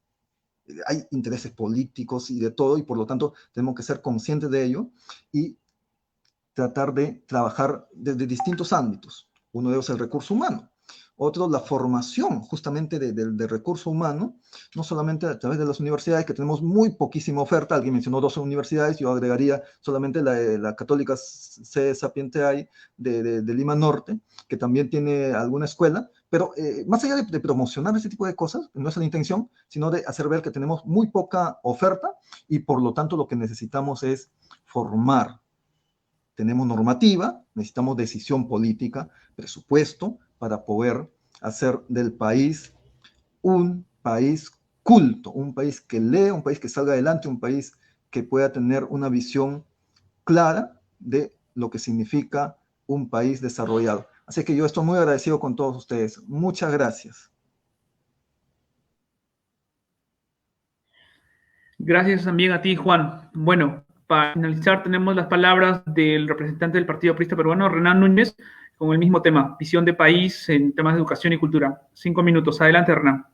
Hay intereses políticos y de todo, y por lo tanto tenemos que ser conscientes de ello y tratar de trabajar desde distintos ámbitos. Uno de ellos es el recurso humano. Otro, la formación justamente del recurso humano, no solamente a través de las universidades, que tenemos muy poquísima oferta. Alguien mencionó 12 universidades, yo agregaría solamente la Católica C. Sapientiae de Lima Norte, que también tiene alguna escuela, pero más allá de promocionar ese tipo de cosas, no es la intención, sino de hacer ver que tenemos muy poca oferta y por lo tanto lo que necesitamos es formar. Tenemos normativa, necesitamos decisión política, presupuesto, para poder hacer del país un país culto, un país que lea, un país que salga adelante, un país que pueda tener una visión clara de lo que significa un país desarrollado. Así que yo estoy muy agradecido con todos ustedes. Muchas gracias. Gracias también a ti, Juan. Bueno, para finalizar tenemos las palabras del representante del Partido Aprista Peruano, Renan Núñez, con el mismo tema, visión de país en temas de educación y cultura. 5 minutos. Adelante, Renan.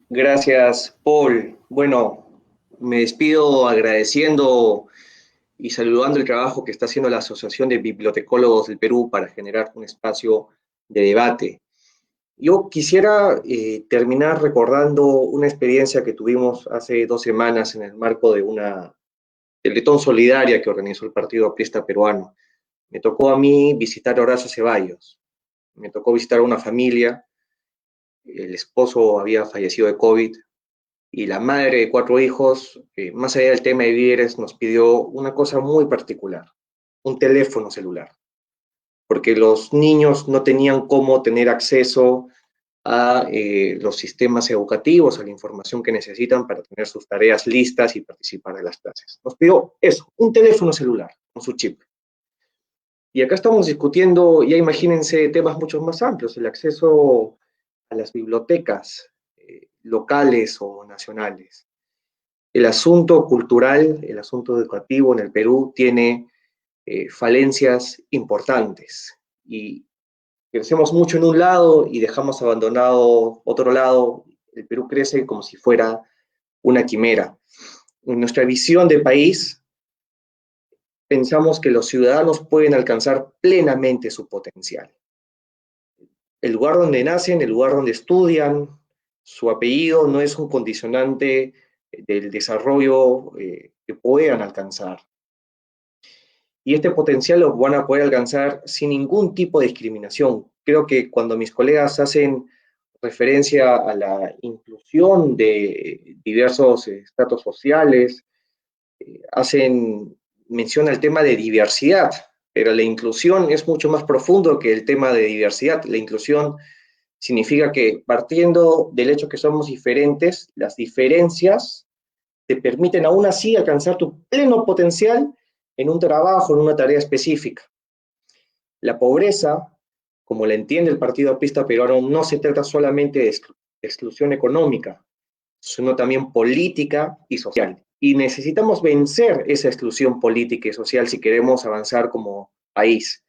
Gracias, Paul. Bueno, me despido agradeciendo y saludando el trabajo que está haciendo la Asociación de Bibliotecólogos del Perú para generar un espacio de debate. Yo quisiera terminar recordando una experiencia que tuvimos hace 2 semanas en el marco de una Teletón Solidaria que organizó el Partido Aprista Peruano. Me tocó a mí visitar a Horacio Ceballos, me tocó visitar a una familia, el esposo había fallecido de COVID y la madre de 4 hijos, más allá del tema de víveres, nos pidió una cosa muy particular, un teléfono celular, porque los niños no tenían cómo tener acceso a los sistemas educativos, a la información que necesitan para tener sus tareas listas y participar de las clases. Nos pidió eso, un teléfono celular con su chip. Y acá estamos discutiendo, ya imagínense, temas mucho más amplios, el acceso a las bibliotecas locales o nacionales. El asunto cultural, el asunto educativo en el Perú tiene falencias importantes y crecemos mucho en un lado y dejamos abandonado otro lado. El Perú crece como si fuera una quimera. En nuestra visión de país, pensamos que los ciudadanos pueden alcanzar plenamente su potencial. El lugar donde nacen, el lugar donde estudian, su apellido no es un condicionante del desarrollo que puedan alcanzar. Y este potencial lo van a poder alcanzar sin ningún tipo de discriminación. Creo que cuando mis colegas hacen referencia a la inclusión de diversos estratos sociales, hacen mención al tema de diversidad, pero la inclusión es mucho más profundo que el tema de diversidad. La inclusión significa que partiendo del hecho que somos diferentes, las diferencias te permiten aún así alcanzar tu pleno potencial en un trabajo, en una tarea específica. La pobreza, como la entiende el Partido Aprista Peruano, no se trata solamente de exclusión económica, sino también política y social. y necesitamos vencer esa exclusión política y social si queremos avanzar como país.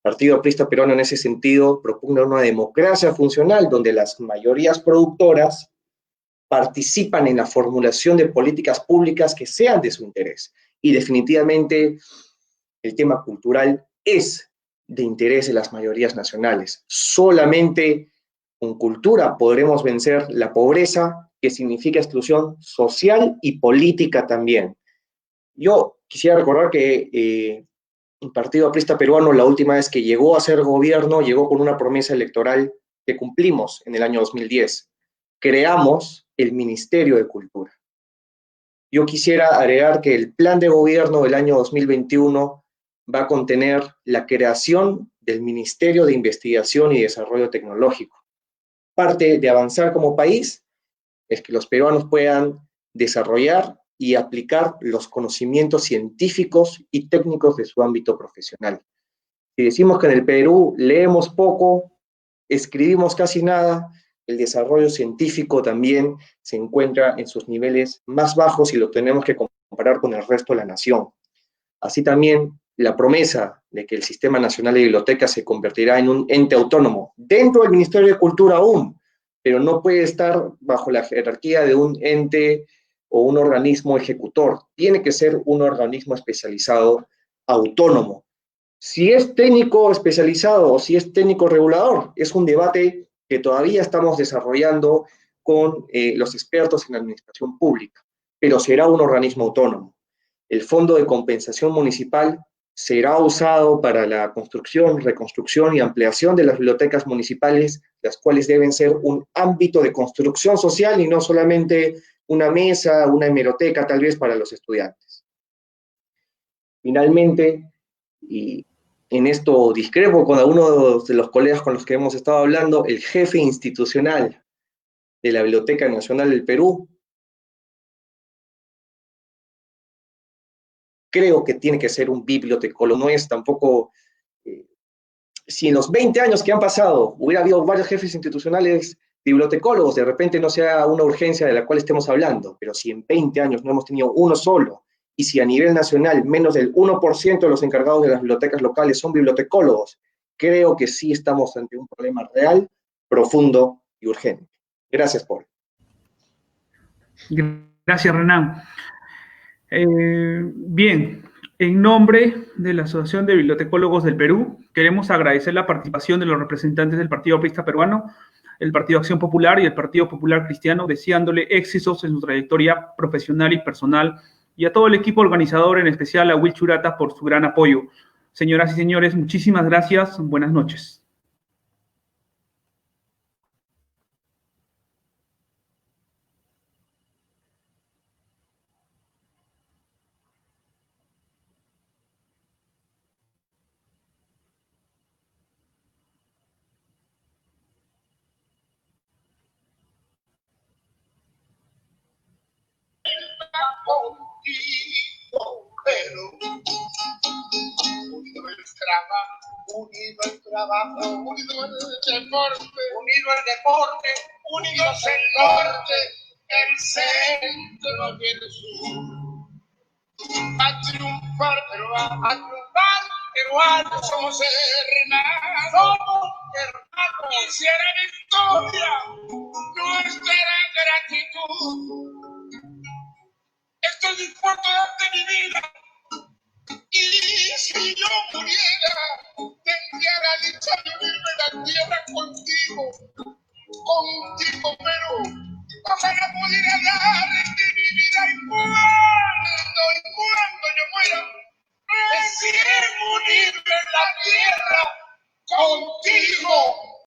El Partido Aprista Peruano en ese sentido propugna una democracia funcional donde las mayorías productoras participan en la formulación de políticas públicas que sean de su interés. Y definitivamente el tema cultural es de interés de las mayorías nacionales. Solamente con cultura podremos vencer la pobreza, que significa exclusión social y política también. Yo quisiera recordar que el Partido Aprista Peruano, la última vez que llegó a ser gobierno, llegó con una promesa electoral que cumplimos en el año 2010. Creamos el Ministerio de Cultura. Yo quisiera agregar que el plan de gobierno del año 2021 va a contener la creación del Ministerio de Investigación y Desarrollo Tecnológico. Parte de avanzar como país es que los peruanos puedan desarrollar y aplicar los conocimientos científicos y técnicos de su ámbito profesional. Si decimos que en el Perú leemos poco, escribimos casi nada, el desarrollo científico también se encuentra en sus niveles más bajos y lo tenemos que comparar con el resto de la nación. Así también la promesa de que el Sistema Nacional de Bibliotecas se convertirá en un ente autónomo dentro del Ministerio de Cultura aún, pero no puede estar bajo la jerarquía de un ente o un organismo ejecutor. Tiene que ser un organismo especializado autónomo. Si es técnico especializado o si es técnico regulador, es un debate que todavía estamos desarrollando con los expertos en administración pública, pero será un organismo autónomo. El Fondo de Compensación Municipal será usado para la construcción, reconstrucción y ampliación de las bibliotecas municipales, las cuales deben ser un ámbito de construcción social y no solamente una mesa, una hemeroteca tal vez para los estudiantes. Finalmente, y en esto discrepo con algunos de los colegas con los que hemos estado hablando, el jefe institucional de la Biblioteca Nacional del Perú, creo que tiene que ser un bibliotecólogo, no es tampoco, si en los 20 años que han pasado hubiera habido varios jefes institucionales bibliotecólogos, de repente no sea una urgencia de la cual estemos hablando, pero si en 20 años no hemos tenido uno solo, y si a nivel nacional menos del 1% de los encargados de las bibliotecas locales son bibliotecólogos, creo que sí estamos ante un problema real, profundo y urgente. Gracias, Paul. Gracias, Renan. Bien, en nombre de la Asociación de Bibliotecólogos del Perú, queremos agradecer la participación de los representantes del Partido Aprista Peruano, el Partido Acción Popular y el Partido Popular Cristiano, deseándole éxitos en su trayectoria profesional y personal, y a todo el equipo organizador, en especial a Will Churata, por su gran apoyo. Señoras y señores, muchísimas gracias. Buenas noches. Contigo, pero unido el trabajo, unido el deporte, unidos el norte, el centro y el sur. A triunfar, peruanos, somos hermanos, quisiera victoria, nuestra gratitud. Estoy dispuesto a darte mi vida, y si yo muriera, tendría la dicha de vivirme la tierra contigo, Perú. Ojalá pudiera dar